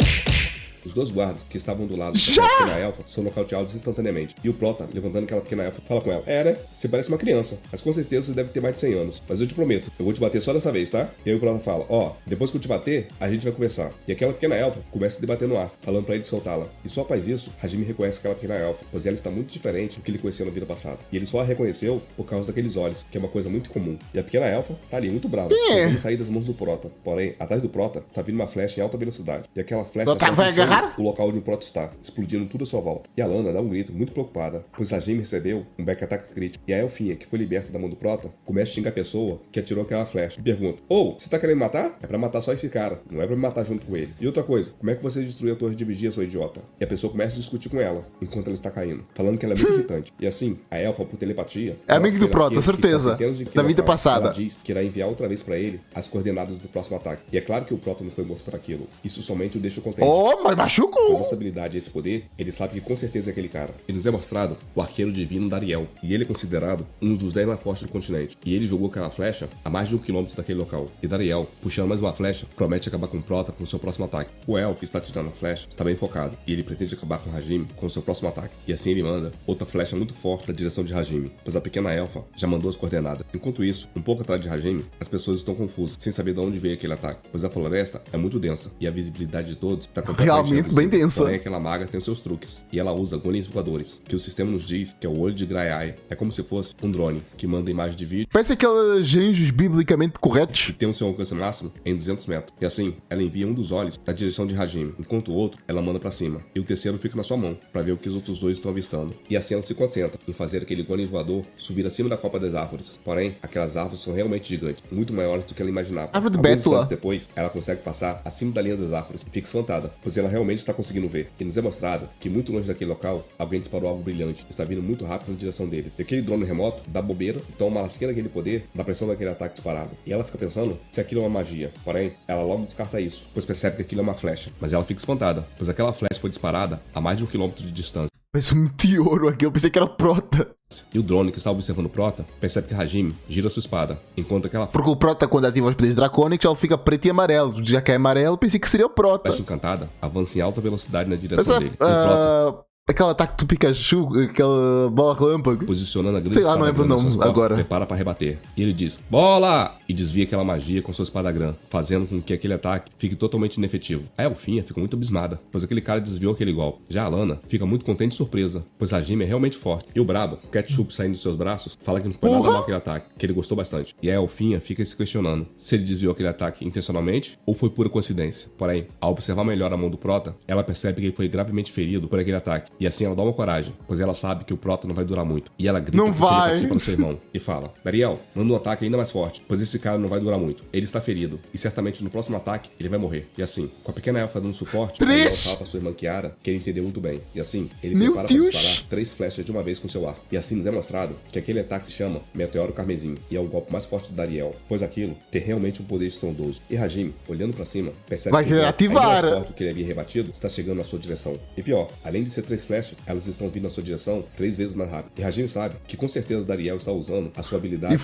os dois guardas que estavam do lado daquela pequena elfa são nocauteados instantaneamente. E o Prota, levantando aquela pequena elfa, fala com ela: né? Você parece uma criança, mas com certeza você deve ter mais de 100 anos. Mas eu te prometo, eu vou te bater só dessa vez, tá? E aí o Prota fala: depois que eu te bater, a gente vai conversar. E aquela pequena elfa começa a debater no ar, falando pra ele soltá-la. E só após isso, Hajime reconhece aquela pequena elfa, pois ela está muito diferente do que ele conheceu na vida passada. E ele só a reconheceu por causa daqueles olhos, que é uma coisa muito comum. E a pequena elfa tá ali, muito brava, tentando sair das mãos do Prota. Porém, atrás do Prota, está vindo uma flecha em alta velocidade. E aquela flecha Vai agarrar? o local onde o Prota está, explodindo tudo à sua volta. E a Lana dá um grito muito preocupada, pois a Hajime recebeu um back ataque crítico. E a elfinha, que foi liberta da mão do Prota, começa a xingar a pessoa que atirou aquela flecha. E pergunta: você tá querendo me matar? É pra matar só esse cara, não é pra me matar junto com ele. E outra coisa, como é que você destruiu a torre de vigia, sua idiota? E a pessoa começa a discutir com ela, enquanto ela está caindo, falando que ela é muito irritante. E assim, a elfa, por telepatia, É amigo do Prota, certeza. Da vida passada. ela diz que irá enviar outra vez pra ele as coordenadas do próximo ataque. E é claro que o Prota não foi morto por aquilo. Isso somente o deixa contente. Mas Mas machucou! essa habilidade e esse poder, ele sabe que com certeza é aquele cara. E nos é mostrado o arqueiro divino Dariel. E ele é considerado um dos 10 mais fortes do continente. E ele jogou aquela flecha a mais de 1 quilômetro daquele local. E Dariel, puxando mais uma flecha, promete acabar com o Prota com seu próximo ataque. O elfo está tirando a flecha, está bem focado. E ele pretende acabar com Hajime com seu próximo ataque. E assim ele manda outra flecha muito forte na direção de Hajime, pois a pequena elfa já mandou as coordenadas. Enquanto isso, um pouco atrás de Hajime, as pessoas estão confusas, sem saber de onde veio aquele ataque, pois a floresta é muito densa e a visibilidade de todos está completamente Realmente bem reduzida. densa. Porém, aquela maga tem os seus truques, e ela usa golems voadores, que o sistema nos diz que é o olho de Graiai. É como se fosse um drone que manda imagem de vídeo Parece aqueles anjos biblicamente corretos. e tem o seu alcance máximo em 200 metros. E assim, ela envia um dos olhos na direção de Hajime, enquanto o outro ela manda pra cima. E o terceiro fica na sua mão, pra ver o que os outros dois estão avistando. E assim ela se concentra em fazer aquele golem voador subir acima da copa das árvores. Porém, aquelas árvores são realmente gigantes, muito maiores do que ela imaginava. Árvore de Alguns Bétula. instantes depois, ela consegue passar acima da linha das árvores e fica espantada, pois ela realmente está conseguindo ver. E nos é mostrado que muito longe daquele local, alguém disparou algo brilhante, está vindo muito rápido na direção dele. E aquele drone remoto dá bobeira, então uma lasquinha daquele poder da pressão daquele ataque disparado. E ela fica pensando se aquilo é uma magia. Porém, ela logo descarta isso, pois percebe que aquilo é uma flecha. Mas ela fica espantada, pois aquela flecha foi disparada a mais de 1 quilômetro de distância. Parece um meteoro aqui, eu pensei que era Prota. E o drone que está observando o Prota percebe que Hajime gira sua espada, enquanto aquela Porque o Prota, quando ativa os poderes dracônicos, ele fica preto e amarelo. Já que é amarelo, pensei que seria o Prota. flecha encantada avança em alta velocidade na direção Mas, dele. E o Prota, aquele ataque do Pikachu, aquela bola relâmpago. posicionando a grande Sei lá, espada não lembro o grã nas nome suas costas, agora. prepara para rebater. E ele diz: "Bola!" E desvia aquela magia com sua espada grã, fazendo com que aquele ataque fique totalmente inefetivo. A elfinha fica muito abismada, pois aquele cara desviou aquele golpe. Já a Lana fica muito contente e surpresa, pois a Hajime é realmente forte. E o brabo, com o ketchup saindo dos seus braços, fala que não foi nada mal aquele ataque, que ele gostou bastante. E a elfinha fica se questionando se ele desviou aquele ataque intencionalmente ou foi pura coincidência. Porém, ao observar melhor a mão do Prota, ela percebe que ele foi gravemente ferido por aquele ataque. E assim ela dá uma coragem, pois ela sabe que o Prota não vai durar muito. E ela grita Não vai. para o seu irmão e fala: Dariel, manda um ataque ainda mais forte, pois esse cara não vai durar muito. Ele está ferido, e certamente no próximo ataque ele vai morrer. E assim, com a pequena elfa dando suporte, Dariel fala para sua irmã Kiara que ele entendeu muito bem. E assim, ele prepara para disparar 3 flechas de uma vez com seu arco. E assim nos é mostrado que aquele ataque se chama Meteoro Carmesim, e é o golpe mais forte de Dariel, pois aquilo tem realmente um poder estrondoso. E Hajime, olhando para cima, percebe que o golpe mais forte que ele havia rebatido está chegando na sua direção. E pior, além de ser 3 flechas, elas estão vindo na sua direção 3 vezes mais rápido. E Hajime sabe que com certeza Dariel está usando a sua habilidade.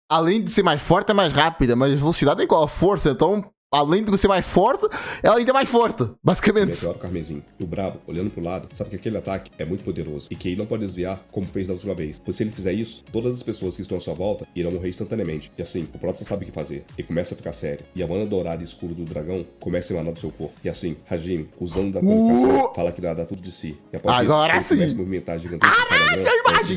Além de ser mais forte, é mais rápida, mas velocidade é igual a força, então além de ser mais forte, ela ainda é mais forte, basicamente. Meteoro Carmesim. E o Brabo, olhando pro lado, sabe que aquele ataque é muito poderoso e que ele não pode desviar como fez da última vez. Pois se ele fizer isso, todas as pessoas que estão à sua volta irão morrer instantaneamente. E assim, o Prota sabe o que fazer e começa a ficar sério. E a mana dourada e escura do dragão começa a emanar do seu corpo. E assim, Hajime, usando da comunicação, fala que irá dar tudo de si. E após agora isso, ele começa a movimentar gigantesco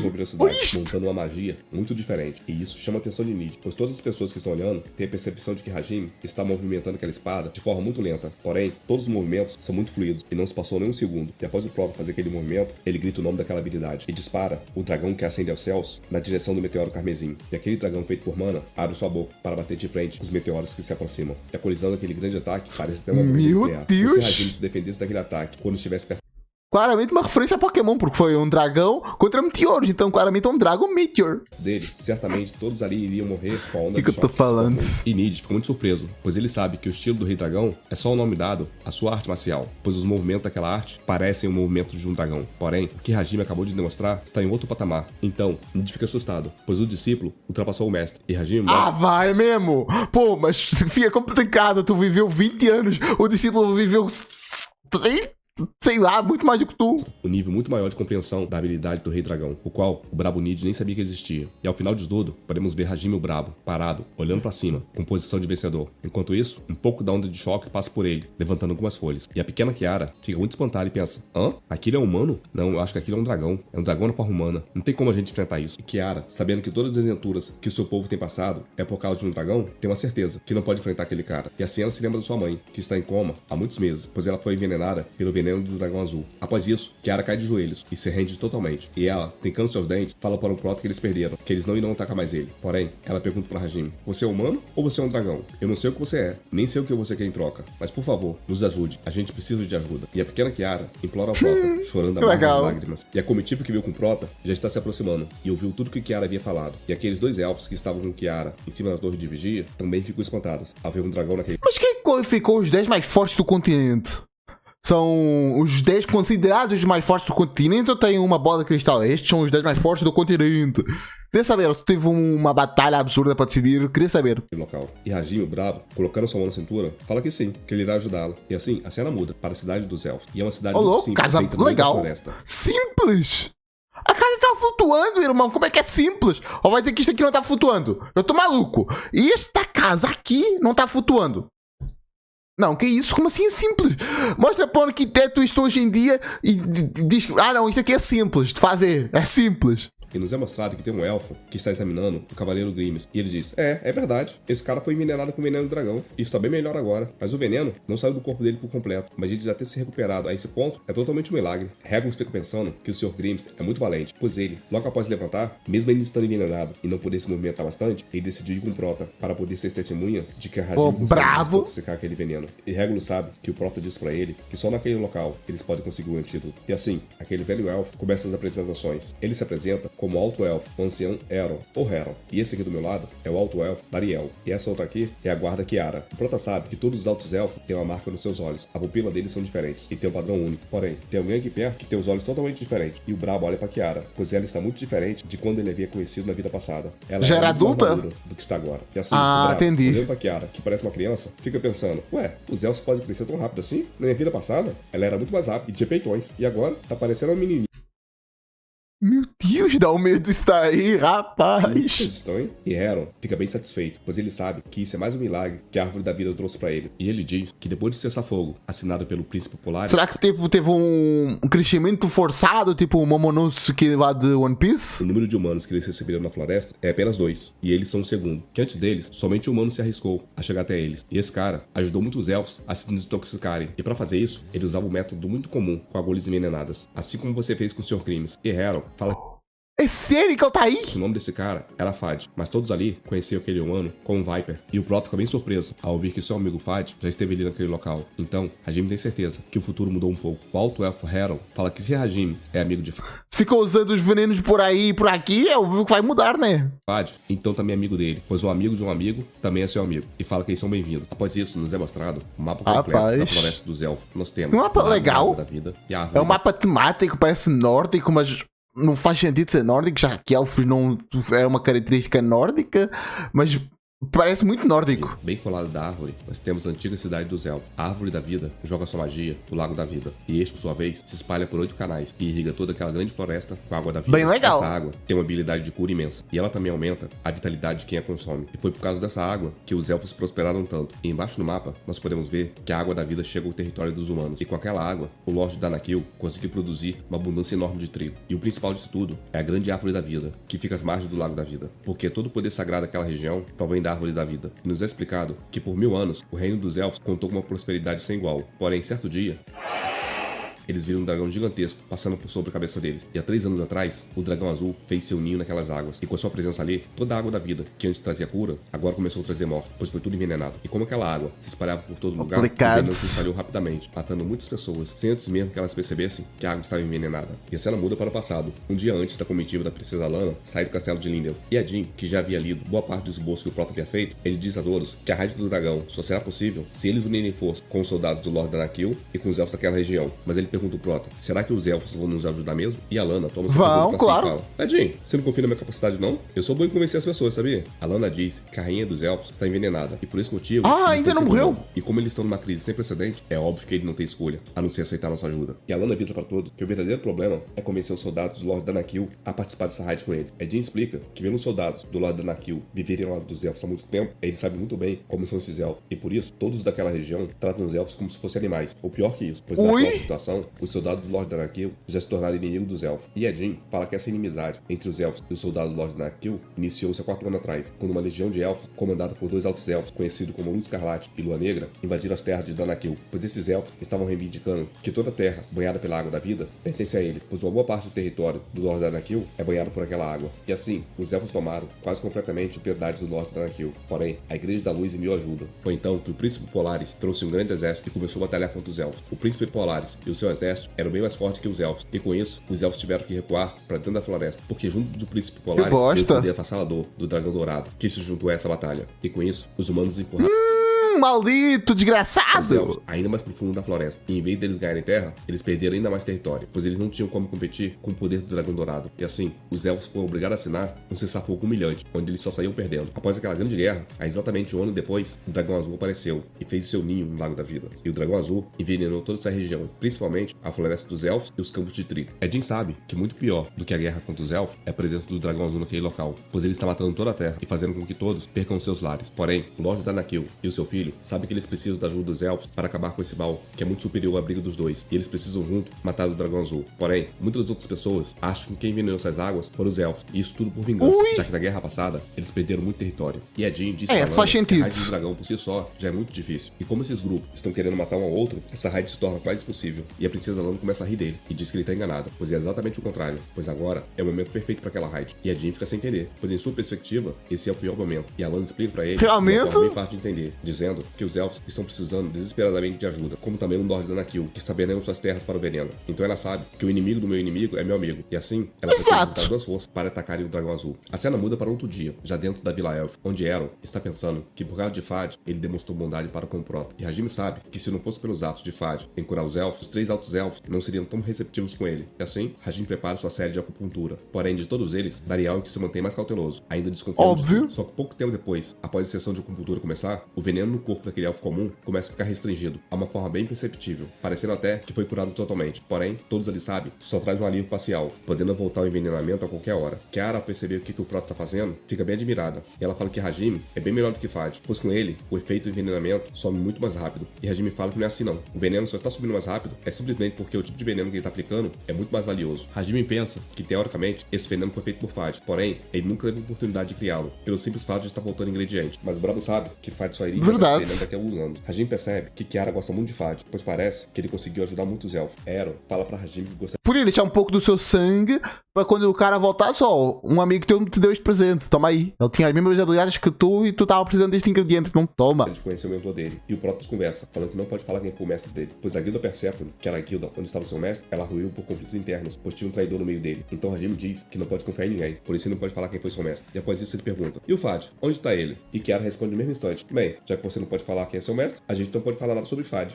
com velocidade, montando uma magia muito diferente. E isso chama a atenção de Nid, pois todas as pessoas que estão olhando têm a percepção de que Hajime está movimentando aquela espada de forma muito lenta. Porém, todos os movimentos são muito fluidos e não se passou nem um segundo. E após o Prota fazer aquele movimento, ele grita o nome daquela habilidade e dispara o dragão que acende aos céus na direção do meteoro carmesim. E aquele dragão feito por mana abre sua boca para bater de frente com os meteoros que se aproximam. E a colisão daquele grande ataque parece ter uma bomba nuclear. Deus! Se Hajime se defendesse daquele ataque quando estivesse perto. Claramente uma referência a Pokémon, porque foi um dragão contra meteoros, então claramente é um Dragon Meteor. Dele, certamente todos ali iriam morrer com a onda que eu tô falando? E Nid fica muito surpreso, pois ele sabe que o estilo do Rei Dragão é só o nome dado à sua arte marcial, pois os movimentos daquela arte parecem o movimento de um dragão. Porém, o que Hajime acabou de demonstrar está em outro patamar. Então, Nid fica assustado, pois o discípulo ultrapassou o mestre. E Hajime mostra... vai mesmo! Pô, mas fica complicado, tu viveu 20 anos, o discípulo viveu... sei lá, muito mais do que tu. O nível muito maior de compreensão da habilidade do Rei Dragão, o qual o Brabo Nid nem sabia que existia. E ao final de tudo, podemos ver Hajime o Brabo, parado, olhando pra cima, com posição de vencedor. Enquanto isso, um pouco da onda de choque passa por ele, levantando algumas folhas. E a pequena Kiara fica muito espantada e pensa: hã? Aquilo é humano? Não, eu acho que aquilo é um dragão. É um dragão na forma humana. Não tem como a gente enfrentar isso. E Kiara, sabendo que todas as aventuras que o seu povo tem passado é por causa de um dragão, tem uma certeza que não pode enfrentar aquele cara. E assim ela se lembra da sua mãe, que está em coma há muitos meses, pois ela foi envenenada pelo veneno do dragão azul. Após isso, Kiara cai de joelhos e se rende totalmente. E ela, trincando seus dentes, fala para o Prota que eles perderam, que eles não irão atacar mais ele. Porém, ela pergunta para Hajime: você é humano ou você é um dragão? Eu não sei o que você é, nem sei o que você quer em troca, mas por favor, nos ajude, a gente precisa de ajuda. E a pequena Kiara implora ao Prota, chorando a lágrimas. E a comitiva que viu com o Prota já está se aproximando e ouviu tudo que Kiara havia falado. E aqueles 2 elfos que estavam com Kiara em cima da torre de vigia também ficam espantados ao ver um dragão naquele... Mas quem qualificou os 10 mais fortes do continente? São os 10 considerados os mais fortes do continente ou tem uma bola de cristal? Estes são os 10 mais fortes do continente. Queria saber, se teve uma batalha absurda para decidir, queria saber. Local. E Hajime, o Brabo, colocando sua mão na cintura, fala que sim, que ele irá ajudá-la. E assim, a cena muda para a cidade dos elfos. E é uma cidade muito simples, casa feita no meio da floresta. Simples! A casa tá flutuando, irmão. Como é que é simples? Ou vai dizer que isto aqui não tá flutuando? Eu tô maluco. E esta casa aqui não tá flutuando. Não, que isso? Como assim é simples? Mostra para o arquiteto isto hoje em dia e diz que, não, isto aqui é simples de fazer. É simples. E nos é mostrado que tem um elfo que está examinando o Cavaleiro Grimes. E ele diz: é verdade. Esse cara foi envenenado com o veneno do dragão. E está bem melhor agora. Mas o veneno não saiu do corpo dele por completo. Mas ele já ter se recuperado a esse ponto é totalmente um milagre. Regulus fica pensando que o Sr. Grimes é muito valente. Pois ele, logo após levantar, mesmo ainda estando envenenado e não poder se movimentar bastante, ele decidiu ir com o Prota para poder ser testemunha de que a Hajime consegue secar aquele veneno. E Regulus sabe que o Prota diz para ele que só naquele local eles podem conseguir o antídoto. E assim, aquele velho elfo começa as apresentações. Ele se apresenta como Alto Elfo, o ancião Heron, ou Heron. E esse aqui do meu lado é o Alto Elfo Dariel. E essa outra aqui é a guarda Kiara. O Prota sabe que todos os altos elfos têm uma marca nos seus olhos. A pupila deles são diferentes e tem um padrão único. Porém, tem alguém aqui perto que tem os olhos totalmente diferentes. E o Brabo olha pra Kiara, pois ela está muito diferente de quando ele havia conhecido na vida passada. Ela já era adulta do que está agora. E assim, o Brabo, entendi. olhando pra Kiara, que parece uma criança, fica pensando: ué, os elfos podem crescer tão rápido assim? Na minha vida passada, ela era muito mais rápida e tinha peitões. E agora, tá parecendo uma menininha. Meu Deus! Deus, dá um medo isso daí, rapaz. Vocês estão, hein? E Heron fica bem satisfeito, pois ele sabe que isso é mais um milagre que a Árvore da Vida trouxe pra ele. E ele diz que depois de cessar fogo, assinado pelo Príncipe Polaris... Será que tipo, teve um crescimento forçado, tipo o Momonosuke lá de One Piece? O número de humanos que eles receberam na floresta é apenas 2, e eles são o segundo. Que antes deles, somente um humano se arriscou a chegar até eles. E esse cara ajudou muitos elfos a se desintoxicarem. E pra fazer isso, ele usava um método muito comum com agulhas envenenadas. Assim como você fez com o Sr. Crimes. E Heron fala É sério que ele tá aí? que o nome desse cara era Fad, mas todos ali conheciam aquele humano como Viper. E o Proto fica bem surpreso ao ouvir que seu amigo Fad já esteve ali naquele local. Então, Hajime tem certeza que o futuro mudou um pouco. O alto elfo Heron fala que se Hajime é amigo de Ficou usando os venenos por aí e por aqui, é óbvio que vai mudar, né? Fad, então também é amigo dele, pois o amigo de um amigo também é seu amigo. E fala que eles são bem-vindos. Após isso, nos é mostrado o mapa completo Rapaz. da Floresta dos Elfos. Nós temos Um mapa a Árvore legal. da Vida e a É Árvore um mapa temático, parece nórdico, mas não faz sentido ser nórdico, já que elfos não é uma característica nórdica, mas parece muito nórdico. Bem colado da árvore, nós temos a antiga cidade dos elfos. A árvore da vida joga sua magia, o lago da vida. E este, por sua vez, se espalha por 8 canais e irriga toda aquela grande floresta com a água da vida. Bem legal. Essa água tem uma habilidade de cura imensa. E ela também aumenta a vitalidade de quem a consome. E foi por causa dessa água que os elfos prosperaram tanto. E embaixo no mapa, nós podemos ver que a água da vida chega ao território dos humanos. E com aquela água, o Lorde Danakil conseguiu produzir uma abundância enorme de trigo. E o principal disso tudo é a grande árvore da vida, que fica às margens do lago da vida. Porque todo o poder sagrado daquela região provém da árvore da vida. E nos é explicado que por 1000 anos, o reino dos elfos contou com uma prosperidade sem igual. Porém, certo dia, eles viram um dragão gigantesco passando por sobre a cabeça deles. E há 3 anos atrás, o dragão azul fez seu ninho naquelas águas. E com a sua presença ali, toda a água da vida, que antes trazia cura, agora começou a trazer morte, pois foi tudo envenenado. E como aquela água se espalhava por todo lugar, o veneno se espalhou rapidamente, matando muitas pessoas, sem antes mesmo que elas percebessem que a água estava envenenada. E a cena muda para o passado. Um dia antes da comitiva da princesa Lana sair do castelo de Lindel. E a Jean, que já havia lido boa parte do esboço que o Proto havia feito, ele diz a todos que a raid do dragão só será possível se eles unirem força com os soldados do Lord Danakil e com os elfos daquela região. Mas ele pergunta ao Proto, será que os elfos vão nos ajudar mesmo? E a Lana toma essa pergunta pra si claro. e fala, Jean, você não confia na minha capacidade não? Eu sou bom em convencer as pessoas, sabia? A Lana diz que a rainha dos elfos está envenenada. E por esse motivo... eles ainda estão não se morreu? tornando. E como eles estão numa crise sem precedente, é óbvio que ele não tem escolha, a não ser aceitar nossa ajuda. E a Lana avisa pra todos que o verdadeiro problema é convencer os soldados do Lord Danakil a participar dessa raid com ele. A Jean explica que vendo os soldados do Lord Danakil viverem ao lado dos elfos há muito tempo, ele sabe muito bem como são esses elfos. E por isso, todos daquela região tratam os elfos como se fossem animais. Ou pior que isso, pois na atual situação, os soldados do Lord Danakil já se tornaram inimigos dos elfos. E a Jean fala que essa inimizade entre os elfos e os soldados do Lord Danakil iniciou-se há 4 anos atrás, quando uma legião de elfos, comandada por 2 altos elfos, conhecidos como Luz Escarlate e Lua Negra, invadiram as terras de Danakil, pois esses elfos estavam reivindicando que toda a terra, banhada pela água da vida, pertence a ele, pois uma boa parte do território do Lord Danakil é banhado por aquela água. E assim, os elfos tomaram quase completamente a propriedade do Lord Danakil. Porém, a Igreja da Luz enviou ajuda. Foi então que o Príncipe Polaris trouxe um grande exército e começou a batalhar contra os elfos. O Príncipe Polaris e o seu exército eram bem mais fortes que os elfos, e com isso, os elfos tiveram que recuar para dentro da floresta, porque junto do Príncipe Polaris veio o poder avassalador do Dragão Dourado, que se juntou a essa batalha. E com isso, os humanos empurraram Maldito, os desgraçado! elfos ainda mais profundo da floresta. E em vez deles ganharem terra, eles perderam ainda mais território, pois eles não tinham como competir com o poder do Dragão Dourado. E assim, os elfos foram obrigados a assinar um cessar-fogo humilhante, onde eles só saíam perdendo. Após aquela grande guerra, há exatamente um ano depois, o Dragão Azul apareceu e fez seu ninho no Lago da Vida. E o Dragão Azul envenenou toda essa região, principalmente a floresta dos elfos e os campos de trigo. Jean sabe que muito pior do que a guerra contra os elfos é a presença do Dragão Azul naquele local, pois ele está matando toda a terra e fazendo com que todos percam seus lares. Porém, o Lorde Danakil e o seu filho sabem que eles precisam da ajuda dos elfos para acabar com esse mal, que é muito superior à briga dos dois, e eles precisam junto matar o Dragão Azul. Porém, muitas outras pessoas acham que quem envenenou essas águas foram os elfos, e isso tudo por vingança, já que na guerra passada eles perderam muito território. E a Jean disse faz sentido. que a raid do dragão por si só já é muito difícil. E como esses grupos estão querendo matar um ao outro, essa raid se torna quase impossível. E a princesa Lana começa a rir dele e diz que ele está enganado, pois é exatamente o contrário, pois agora é o momento perfeito para aquela raid. E a Jean fica sem entender, pois em sua perspectiva, esse é o pior momento. E a Lana explica para ele Realmente? de uma forma bem fácil de entender, dizendo que os elfos estão precisando desesperadamente de ajuda, como também o Lord Danakil, que está vendendo suas terras para o veneno. Então ela sabe que o inimigo do meu inimigo é meu amigo, e assim ela precisa juntar 2 forças para atacarem o Dragão Azul. A cena muda para outro dia, já dentro da Vila Elf, onde Aaron está pensando que por causa de Fad, ele demonstrou bondade para com o Proto. E Hajime sabe que se não fosse pelos atos de Fad em curar os elfos, os 3 altos elfos não seriam tão receptivos com ele. E assim, Hajime prepara sua série de acupuntura. Porém, de todos eles, Darial é o que se mantém mais cauteloso, ainda desconfiando Óbvio. Só que pouco tempo depois, após a sessão de acupuntura começar, o veneno no corpo daquele elfo comum começa a ficar restringido, a uma forma bem perceptível, parecendo até que foi curado totalmente. Porém, todos ali sabem que só traz um alívio parcial, podendo voltar ao envenenamento a qualquer hora. Kiara, ao perceber o que o Proto tá fazendo, fica bem admirada. E ela fala que Hajime é bem melhor do que Fad, pois com ele, o efeito do envenenamento some muito mais rápido. E Hajime fala que não é assim não. O veneno só está subindo mais rápido, é simplesmente porque o tipo de veneno que ele tá aplicando é muito mais valioso. Hajime pensa que, teoricamente, esse veneno foi feito por Fad, porém, ele nunca teve a oportunidade de criá-lo, pelo simples fato de estar faltando ingrediente. Mas o Brabo sabe que Fad só iria Verdade. esse veneno daqui a alguns anos. Hajime percebe que Kiara gosta muito de Fad, pois parece que ele conseguiu ajudar muitos elfos. Aaron fala pra Hajime que gostaria Podia deixar um pouco do seu sangue pra quando o cara voltar, só um amigo teu te deu este presente, toma aí. Ele tinha as mesmas habilidades que tu e tu tava precisando deste ingrediente, não toma. de conhecer o mentor dele. E o Protoss conversa, falando que não pode falar quem foi o mestre dele, pois a guilda Persephone, que era a guilda onde estava seu mestre, ela ruiu por conflitos internos, pois tinha um traidor no meio dele. Então Hajime diz que não pode confiar em ninguém, por isso ele não pode falar quem foi seu mestre. E após isso ele pergunta, e o Fad, onde tá ele? E Kiara responde no mesmo instante, bem, já que você não pode falar quem é seu mestre, a gente não pode falar nada sobre Fad.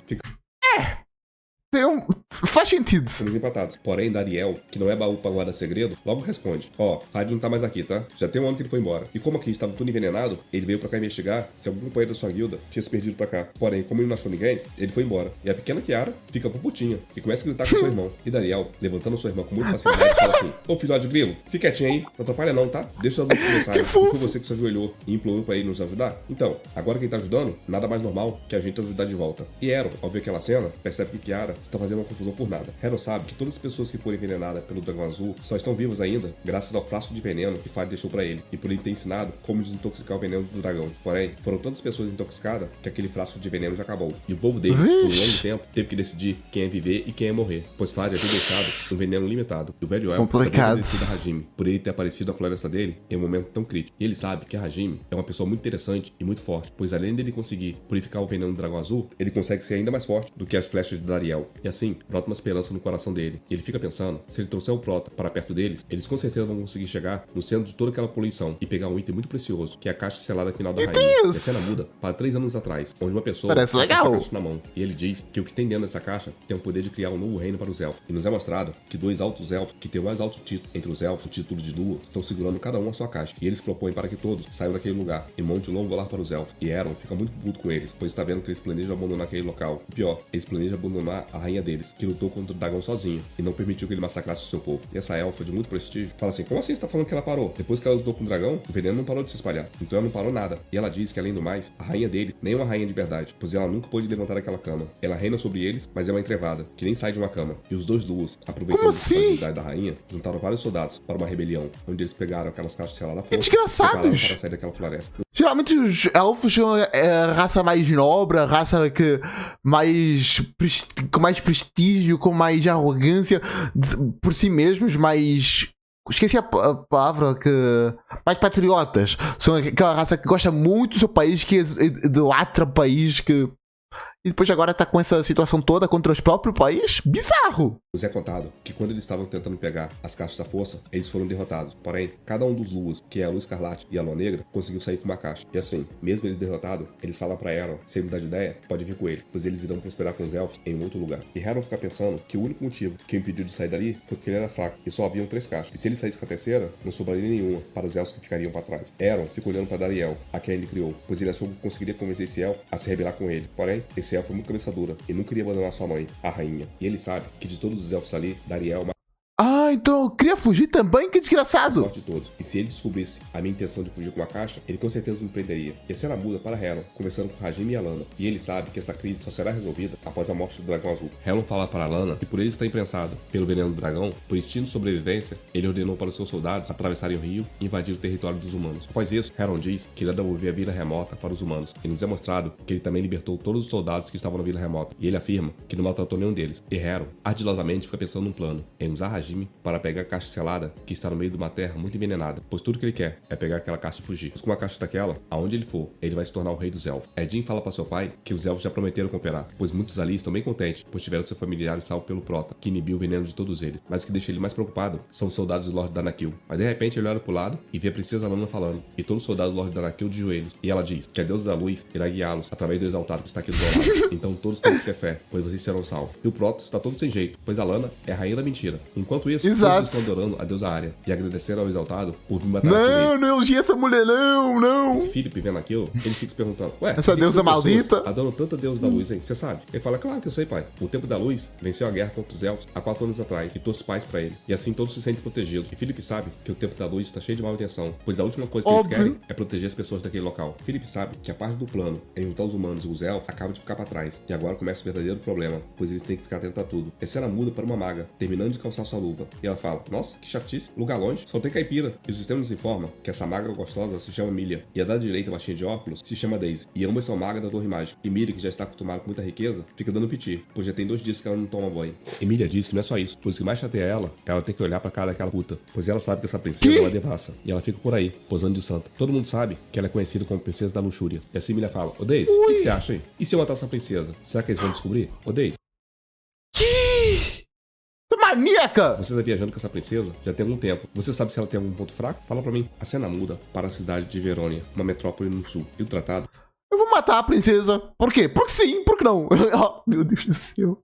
Faz sentido. Ficamos empatados. Porém, Dariel, que não é baú pra guardar segredo, logo responde: Fad não tá mais aqui, tá? Já tem um ano que ele foi embora. E como aqui estava tudo envenenado, ele veio pra cá investigar se algum companheiro da sua guilda tinha se perdido pra cá. Porém, como ele não achou ninguém, ele foi embora. E a pequena Kiara fica putinha e começa a gritar com seu irmão. E Dariel, levantando sua irmã com muita facilidade, fala assim: ô filhote de grilo, fica quietinho aí, não atrapalha não, tá? Deixa os adultos conversarem. Foi você que se ajoelhou e implorou pra ele nos ajudar? Então, agora que ele tá ajudando, nada mais normal que a gente ajudar de volta. E Aaron, ao ver aquela cena, percebe que Kiara está fazendo uma confusão por nada. Hero sabe que todas as pessoas que foram envenenadas pelo dragão azul só estão vivas ainda graças ao frasco de veneno que Fad deixou pra ele, e por ele ter ensinado como desintoxicar o veneno do dragão. Porém, foram tantas pessoas intoxicadas que aquele frasco de veneno já acabou. E o povo dele, por um longo tempo, teve que decidir quem é viver e quem é morrer, pois Fad havia deixado um veneno limitado. E o velho elfo Complicado. da Hajime, por ele ter aparecido na floresta dele em um momento tão crítico. E ele sabe que a Hajime é uma pessoa muito interessante e muito forte, pois além dele conseguir purificar o veneno do dragão azul, ele consegue ser ainda mais forte do que as flechas de Dariel. E assim, brota uma esperança no coração dele. E ele fica pensando, se ele trouxer o Prota para perto deles, eles com certeza vão conseguir chegar no centro de toda aquela poluição e pegar um item muito precioso, que é a caixa selada final da rainha. E a cena muda para 3 anos atrás, onde uma pessoa Parece tá com legal. essa caixa na mão. E ele diz que o que tem dentro dessa caixa tem o poder de criar um novo reino para os elfos. E nos é mostrado que 2 altos elfos, que tem o mais alto título entre os elfos, o título de Lua, estão segurando cada um a sua caixa. E eles propõem para que todos saiam daquele lugar e monte um longo olhar para os elfos. E Aaron fica muito puto com eles, pois está vendo que eles planejam abandonar aquele local. E pior, eles planejam abandonar a rainha deles, que lutou contra o dragão sozinho e não permitiu que ele massacrasse o seu povo. E essa elfa de muito prestígio fala assim: como assim você tá falando que ela parou? Depois que ela lutou com o dragão, o veneno não parou de se espalhar. Então ela não parou nada. E ela diz que, além do mais, a rainha dele nem é uma rainha de verdade, pois ela nunca pôde levantar daquela cama. Ela reina sobre eles, mas é uma entrevada, que nem sai de uma cama. E os dois Luas, aproveitando Como a assim? responsabilidade da rainha, juntaram vários soldados para uma rebelião, onde eles pegaram aquelas caixas seladas fora desgraçados! e prepararam para sair daquela floresta. Geralmente os elfos são a raça mais nobre, a raça que com mais prestígio, com mais arrogância por si mesmos, mais... Esqueci a palavra que... mais patriotas. São aquela raça que gosta muito do seu país, que idolatra o país, que... E depois agora tá com essa situação toda contra os próprios país? Bizarro! Nos é contado que quando eles estavam tentando pegar as caixas da força, eles foram derrotados. Porém, cada um dos Luas, que é a Lua Escarlate e a Lua Negra, conseguiu sair com uma caixa. E assim, mesmo eles derrotados, eles falam pra Aaron, se ele mudar de ideia, pode vir com ele, pois eles irão prosperar com os elfos em outro lugar. E Aaron fica pensando que o único motivo que o impediu de sair dali foi porque ele era fraco e só haviam 3 caixas. E se ele saísse com a terceira, não sobraria nenhuma para os elfos que ficariam para trás. Aaron fica olhando para Dariel, a quem ele criou, pois ele achou que conseguiria convencer esse elfo a se rebelar com ele. Porém, esse elfo é muito cabeça dura e não queria abandonar sua mãe, a rainha. E ele sabe que de todos os elfos ali, Dariel é o mais Ah, então eu queria fugir também? Que desgraçado! forte de todos. E se ele descobrisse a minha intenção de fugir com uma caixa, ele com certeza me prenderia. E a cena muda para Helon, conversando com Hajime e Alana. E ele sabe que essa crise só será resolvida após a morte do dragão azul. Helon fala para Alana que por ele estar imprensado pelo veneno do dragão, por instinto de sobrevivência, ele ordenou para os seus soldados atravessarem o rio e invadir o território dos humanos. Após isso, Helon diz que irá devolver a vila remota para os humanos. E nos é mostrado que ele também libertou todos os soldados que estavam na vila remota. E ele afirma que não maltratou nenhum deles. E Helon ardilosamente fica pensando num plano, em usar Hajime para pegar a caixa selada que está no meio de uma terra muito envenenada, pois tudo que ele quer é pegar aquela caixa e fugir. Pois com uma caixa daquela, aonde ele for, ele vai se tornar o rei dos elfos. Edin fala para seu pai que os elfos já prometeram cooperar, pois muitos ali estão bem contentes, pois tiveram seu familiar salvo pelo Prota, que inibiu o veneno de todos eles. Mas o que deixa ele mais preocupado são os soldados do Lorde Danakil. Mas de repente ele olha pro lado e vê a princesa Alana falando, e todos os soldados do Lorde Danakil de joelhos. E ela diz que a deusa da luz irá guiá-los através do exaltado que está aqui do seu lado. Então todos têm que ter fé, pois vocês serão salvos. E o Prota está todo sem jeito, pois Alana é a rainha da mentira. Enquanto isso, Exato. Todos estão adorando a deusa Arya e agradecendo ao exaltado por vir matar aquele rei. Não elogia essa mulher, não. Felipe vendo aquilo, ele fica se perguntando, ué, Essa por que deusa essas pessoas maldita. adoram tanto a deusa da luz, hein? Você sabe? Ele fala, claro que eu sei, pai. O tempo da luz venceu a guerra contra os elfos há 4 anos atrás e trouxe paz pra ele. E assim todos se sentem protegidos. E Felipe sabe que o tempo da luz está cheio de má intenção, pois a última coisa que eles querem é proteger as pessoas daquele local. Felipe sabe que a parte do plano em juntar os humanos e os elfos acaba de ficar pra trás. E agora começa o verdadeiro problema, pois eles têm que ficar atentos a tudo. Essa cena muda para uma maga, terminando de calçar sua luva. E ela fala, nossa, que chatice, lugar longe, só tem caipira. E o sistema nos informa que essa maga gostosa se chama Emilia. E a da direita, baixinha de óculos, se chama Daisy. E ambas são magas da Torre Mágica. Emilia, que já está acostumada com muita riqueza, fica dando piti, pois já tem 2 dias que ela não toma banho. Emilia diz que não é só isso, pois o que mais chateia ela tem que olhar pra cara daquela puta, pois ela sabe que essa princesa é uma devassa. E ela fica por aí, posando de santa. Todo mundo sabe que ela é conhecida como princesa da luxúria. E assim Emilia fala, ô Daisy, o que você acha aí? E se eu matar essa princesa? Será que eles vão descobrir? Ô Daisy, Maníaca! você tá viajando com essa princesa já tem algum tempo. Você sabe se ela tem algum ponto fraco? Fala pra mim. A cena muda para a cidade de Verônia, uma metrópole no sul. E o tratado? Eu vou matar a princesa. Por quê? Porque sim, por que não? Oh, meu Deus do céu.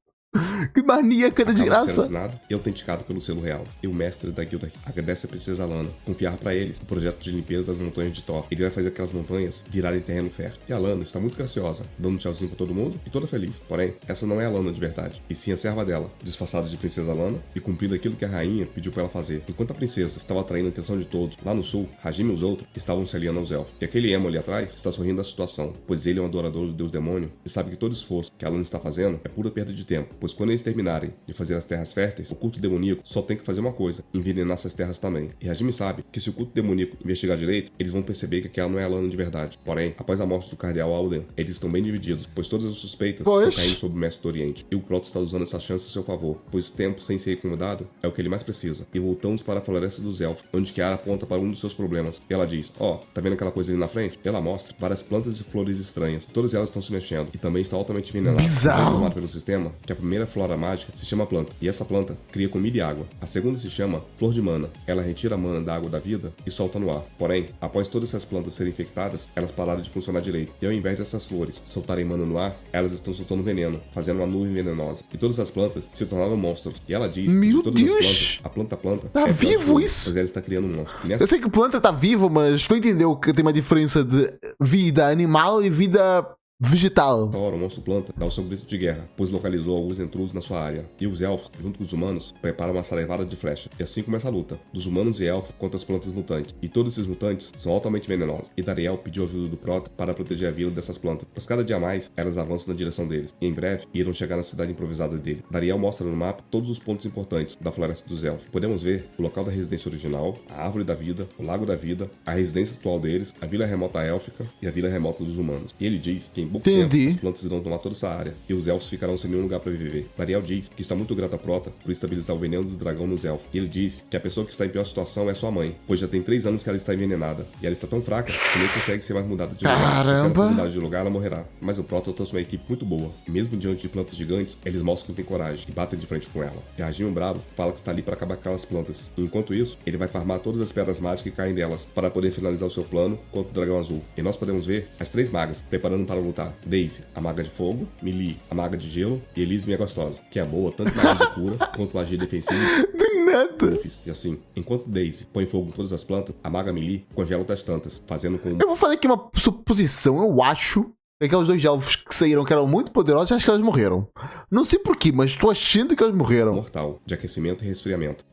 Que maníaca da Acaba sendo desgraça. assinado e autenticado pelo selo real. E o mestre da guilda agradece a princesa Lana, confiar pra eles o projeto de limpeza das montanhas de Thor. Ele vai fazer aquelas montanhas virarem terreno fértil. E a Lana está muito graciosa, dando um tchauzinho pra todo mundo e toda feliz. Porém, essa não é a Lana de verdade, e sim a serva dela, disfarçada de princesa Lana e cumprindo aquilo que a rainha pediu pra ela fazer. Enquanto a princesa estava atraindo a atenção de todos, lá no sul, Hajime e os outros estavam se aliando aos elfos. E aquele emo ali atrás está sorrindo da situação, pois ele é um adorador do deus demônio e sabe que todo esforço que a Lana está fazendo é pura perda de tempo, pois quando eles terminarem de fazer as terras férteis, o culto demoníaco só tem que fazer uma coisa, envenenar essas terras também. E Hajime sabe que se o culto demoníaco investigar direito, eles vão perceber que aquela não é a Lana de verdade. Porém, após a morte do cardeal Alden, eles estão bem divididos, pois todas as suspeitas estão caindo sobre o mestre do Oriente. E o Proto está usando essa chance a seu favor, pois o tempo sem ser incomodado é o que ele mais precisa. E voltamos para a floresta dos elfos, onde Kiara aponta para um dos seus problemas. E ela diz, tá vendo aquela coisa ali na frente? Ela mostra várias plantas e flores estranhas. Todas elas estão se mexendo e também estão altamente envenenadas. Bizarro. Informado pelo sistema que a primeira flora mágica se chama planta, e essa planta cria comida e água. A segunda se chama flor de mana. Ela retira a mana da água da vida e solta no ar. Porém, após todas essas plantas serem infectadas, elas pararam de funcionar direito. E ao invés dessas flores soltarem mana no ar, elas estão soltando veneno, fazendo uma nuvem venenosa. E todas as plantas se tornaram monstros. E ela diz que de todas as plantas, a planta Tá é vivo planta, isso? pois ela está criando um monstro. E nessa Eu sei que a planta tá viva, mas tu entendeu que tem uma diferença de vida animal e vida vegetal. hora, o monstro planta dá o seu grito de guerra, pois localizou alguns intrusos na sua área. E os elfos, junto com os humanos, preparam uma saraivada de flechas. E assim começa a luta, dos humanos e elfos contra as plantas mutantes. E todos esses mutantes são altamente venenosos. E Dariel pediu ajuda do Prota para proteger a vila dessas plantas, pois cada dia mais elas avançam na direção deles. E em breve irão chegar na cidade improvisada dele. Dariel mostra no mapa todos os pontos importantes da Floresta dos Elfos. Podemos ver o local da residência original, a Árvore da Vida, o Lago da Vida, a residência atual deles, a Vila Remota Élfica e a Vila Remota dos Humanos. E ele diz que em pouco tempo as plantas irão tomar toda essa área e os elfos ficarão sem nenhum lugar para viver. Dariel diz que está muito grato a Prota por estabilizar o veneno do dragão nos elfos. E ele diz que a pessoa que está em pior situação é sua mãe, pois já tem 3 anos que ela está envenenada. E ela está tão fraca que nem consegue ser mais mudada de lugar. Caramba! Se ela for mudada de lugar, ela morrerá. Mas o Prota trouxe uma equipe muito boa. E mesmo diante de plantas gigantes, eles mostram que tem coragem e batem de frente com ela. E Hajime Bravo fala que está ali para acabar com aquelas plantas. E enquanto isso, ele vai farmar todas as pedras mágicas que caem delas para poder finalizar o seu plano contra o dragão azul. E nós podemos ver as 3 magas preparando para lutar. Daisy, a maga de fogo, Melee, a maga de gelo e Elise, minha gostosa, que é boa tanto na magia de cura quanto na magia defensiva. De nada. E assim, enquanto Daisy põe fogo em todas as plantas, a maga Melee congela outras tantas, fazendo com... Eu vou fazer aqui uma suposição. Eu acho que aqueles 2 elfos que saíram, que eram muito poderosos, acho que elas morreram. Não sei porquê, mas estou achando que elas morreram. mortal, de aquecimento e resfriamento.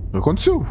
O que aconteceu?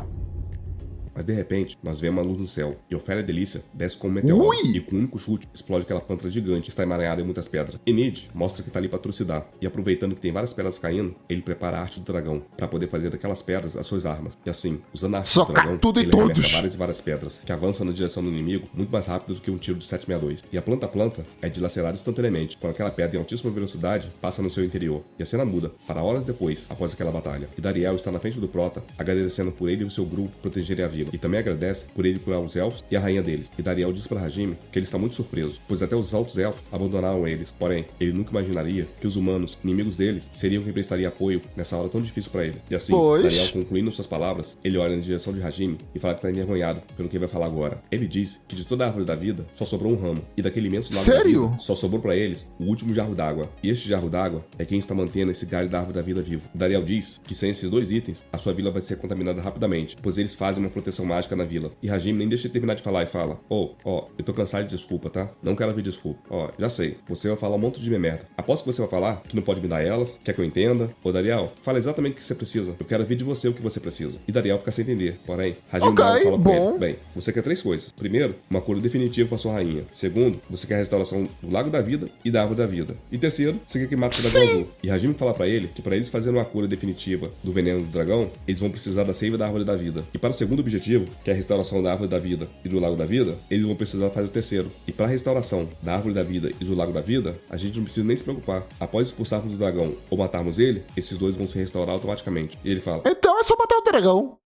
Mas de repente, nós vemos uma luz no céu, e Ofélia Delícia desce como um meteoro, Ui! e com um único chute, explode aquela planta gigante que está emaranhada em muitas pedras. Enid mostra que está ali para trucidar, e aproveitando que tem várias pedras caindo, ele prepara a arte do dragão, para poder fazer daquelas pedras as suas armas. E assim, usando a arte do dragão, tudo e ele arremessa todos. várias e várias pedras, que avançam na direção do inimigo muito mais rápido do que um tiro de 762. E a planta é dilacerada instantaneamente, quando aquela pedra em altíssima velocidade passa no seu interior. E a cena muda, para horas depois, após aquela batalha. E Dariel está na frente do Prota, agradecendo por ele e o seu grupo protegerem a vila. vila e também agradece por ele curar os elfos e a rainha deles. E Dariel diz para Hajime que ele está muito surpreso, pois até os altos elfos abandonaram eles. Porém, ele nunca imaginaria que os humanos, inimigos deles, seriam quem prestaria apoio nessa hora tão difícil para ele. E assim, Dariel, concluindo suas palavras, ele olha na direção de Hajime e fala que está envergonhado pelo que vai falar agora. Ele diz que de toda a árvore da vida só sobrou um ramo, e daquele imenso lago da vida só sobrou para eles o último jarro d'água. E este jarro d'água é quem está mantendo esse galho da árvore da vida vivo. Dariel diz que sem esses dois itens, a sua vila vai ser contaminada rapidamente, pois eles fazem uma proteção mágica na vila. E Hajime nem deixa de terminar de falar e fala: eu tô cansado de desculpa, tá? Não quero ouvir desculpa. Já sei, você vai falar um monte de merda. Aposto que você vai falar que não pode me dar elas, quer que eu entenda. Dariel, fala exatamente o que você precisa. Eu quero ouvir de você o que você precisa. E Dariel fica sem entender. Porém, Hajime fala pra ele: bem, você quer 3 coisas. Primeiro, uma cura definitiva pra sua rainha. Segundo, você quer a restauração do Lago da Vida e da Árvore da Vida. E terceiro, você quer que mate o dragão azul. E Hajime fala pra ele que para eles fazerem uma cura definitiva do veneno do dragão, eles vão precisar da seiva da Árvore da Vida. E para o segundo objetivo, que é a restauração da Árvore da Vida e do Lago da Vida, eles vão precisar fazer o terceiro. E para a restauração da Árvore da Vida e do Lago da Vida, a gente não precisa nem se preocupar. Após expulsarmos o dragão ou matarmos ele, esses dois vão se restaurar automaticamente. E ele fala: então é só matar o dragão.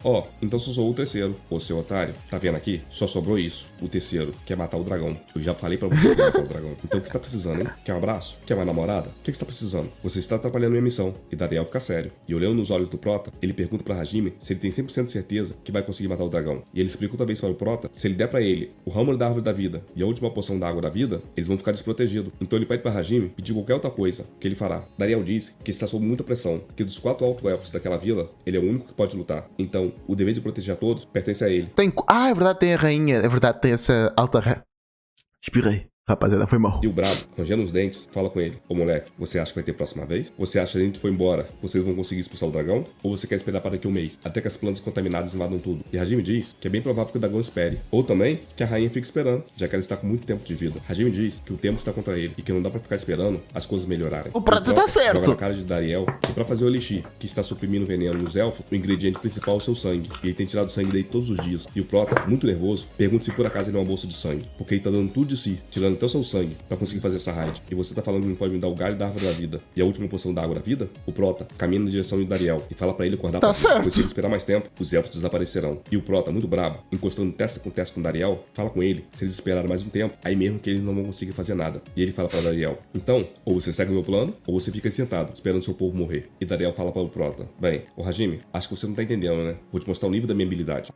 Então só sou o terceiro. Ô, seu otário, tá vendo aqui? Só sobrou isso. O terceiro, que é matar o dragão. Eu já falei pra você matar o dragão. Então o que você tá precisando, hein? Quer um abraço? Quer uma namorada? O que você tá precisando? Você está atrapalhando minha missão. E Dariel fica sério. E olhando nos olhos do Prota, ele pergunta pra Hajime se ele tem 100% de certeza que vai conseguir matar o dragão. E ele explica outra vez para o Prota, se ele der pra ele o ramo da Árvore da Vida e a última poção da Água da Vida, eles vão ficar desprotegidos. Então ele pede pra Hajime pedir qualquer outra coisa que ele fará. Dariel diz que está sob muita pressão, que dos 4 alto-elfos daquela vila, ele é o único que pode lutar. Então, o dever de proteger a todos pertence a ele. É verdade, tem a rainha. É verdade, tem essa alta... Espirrei. Rapaziada, foi mal. E o brabo, rangendo os dentes, fala com ele: ô moleque, você acha que vai ter próxima vez? Você acha que a gente foi embora, vocês vão conseguir expulsar o dragão? Ou você quer esperar para daqui um mês, até que as plantas contaminadas invadam tudo? E Hajime diz que é bem provável que o dragão espere. Ou também, que a rainha fique esperando, já que ela está com muito tempo de vida. Hajime diz que o tempo está contra ele, e que não dá pra ficar esperando as coisas melhorarem. O Prata tá certo. Joga na cara de Dariel, e pra fazer o elixir, que está suprimindo o veneno nos elfos, o ingrediente principal é o seu sangue. E ele tem tirado sangue dele todos os dias. E o Prota, muito nervoso, pergunta se por acaso ele é uma bolsa de sangue. Porque ele tá dando tudo de si, tirando até o seu sangue, pra conseguir fazer essa raid. E você tá falando que não pode me dar o galho da Árvore da Vida e a última poção da Água da Vida? O Prota caminha na direção de Dariel e fala pra ele acordar tá certo. Pois se ele esperar mais tempo, os elfos desaparecerão. E o Prota, muito brabo, encostando testa com Dariel, fala com ele, se eles esperarem mais um tempo, aí mesmo que eles não vão conseguir fazer nada. E ele fala pra Dariel: então, ou você segue o meu plano, ou você fica sentado, esperando seu povo morrer. E Dariel fala para o Prota: bem, ô Hajime, acho que você não tá entendendo, né? Vou te mostrar o nível da minha habilidade.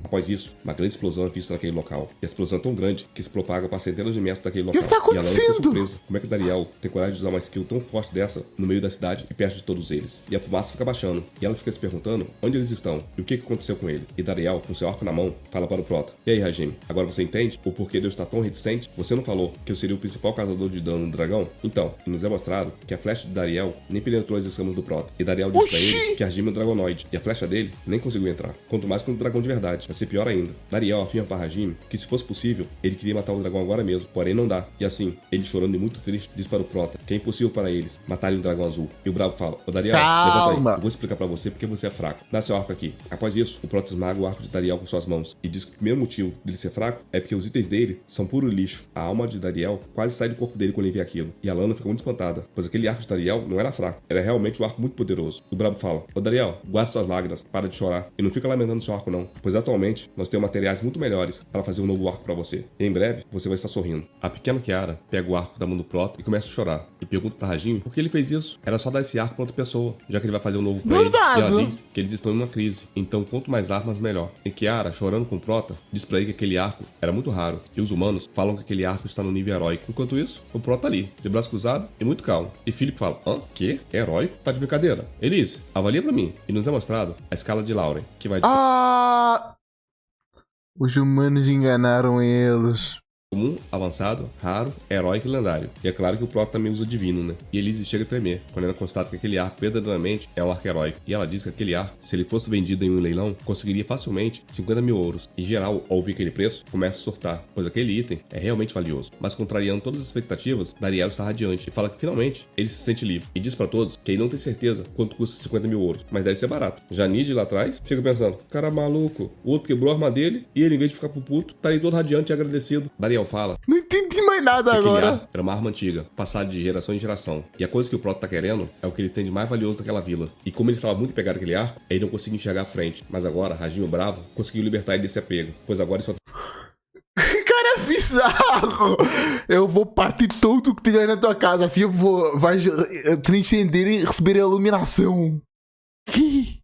Após isso, uma grande explosão é vista naquele local. E a explosão é tão grande que se propaga para centenas de metros daquele local. O que tá acontecendo? E a Lana ficou surpresa. Como é que Dariel tem coragem de usar uma skill tão forte dessa no meio da cidade e perto de todos eles? E a fumaça fica baixando. E ela fica se perguntando onde eles estão e o que aconteceu com eles. E Dariel, com seu arco na mão, fala para o Prota: e aí, Hajime, agora você entende o porquê Deus está tão reticente? Você não falou que eu seria o principal causador de dano no dragão? Então, nos é mostrado que a flecha de Dariel nem penetrou as escamas do Prota. E Dariel disse pra ele que Hajime é um dragonoide. E a flecha dele nem conseguiu entrar. Quanto mais com um dragão de verdade. Vai ser pior ainda. Dariel afirma para Hajime que, se fosse possível, ele queria matar o dragão agora mesmo, porém não dá. E assim, ele chorando e muito triste, diz para o Prota que é impossível para eles matarem o dragão azul. E o bravo fala: ô Dariel, levanta aí, eu vou explicar para você porque você é fraco. Dá seu arco aqui. Após isso, o Prota esmaga o arco de Dariel com suas mãos e diz que o primeiro motivo dele ser fraco é porque os itens dele são puro lixo. A alma de Dariel quase sai do corpo dele quando ele vê aquilo. E a Lana fica muito espantada, pois aquele arco de Dariel não era fraco, era realmente um arco muito poderoso. O bravo fala: ô Dariel, guarde suas lágrimas, para de chorar e não fica lamentando seu arco não, pois atualmente nós temos materiais muito melhores para fazer um novo arco para você. E em breve, você vai estar sorrindo. A pequena Kiara pega o arco da mão do Prota e começa a chorar. E pergunta pra Hajime por que ele fez isso. Era só dar esse arco pra outra pessoa, já que ele vai fazer um novo pra ele. E ela diz que eles estão em uma crise. Então, quanto mais armas, melhor. E Kiara, chorando com o Prota, diz pra ele que aquele arco era muito raro. E os humanos falam que aquele arco está no nível heróico. Enquanto isso, o Prota ali, de braço cruzado e muito calmo. E Philip fala: hã? Que? Heróico? Tá de brincadeira? Elise, avalia pra mim. E nos é mostrado a escala de Lauren, que vai de... Os humanos enganaram eles. Comum, avançado, raro, heróico e lendário. E é claro que o Prota também usa divino, né? E Elise chega a tremer quando ela constata que aquele arco verdadeiramente é um arco heróico. E ela diz que aquele arco, se ele fosse vendido em um leilão, conseguiria facilmente 50 mil ouros. Em geral, ao ouvir aquele preço, começa a surtar, pois aquele item é realmente valioso. Mas contrariando todas as expectativas, Dariel está radiante e fala que finalmente ele se sente livre. E diz pra todos que ele não tem certeza quanto custa 50 mil ouros, mas deve ser barato. Já Nid lá atrás fica pensando: cara maluco, o outro quebrou a arma dele e ele, em vez de ficar pro puto, tá aí todo radiante e agradecido. Dariel fala: não entendi mais mais nada Aquele agora. arco era uma arma antiga, passada de geração em geração. E a coisa que o Proto tá querendo é o que ele tem de mais valioso daquela vila. E como ele estava muito pegado àquele arco, ele não conseguia enxergar a frente. Mas agora, Hajime o Bravo conseguiu libertar ele desse apego, pois agora ele só Cara, bizarro! Eu vou partir tudo que tiver na tua casa, assim eu vou. Vai transcender e receber a iluminação. Que?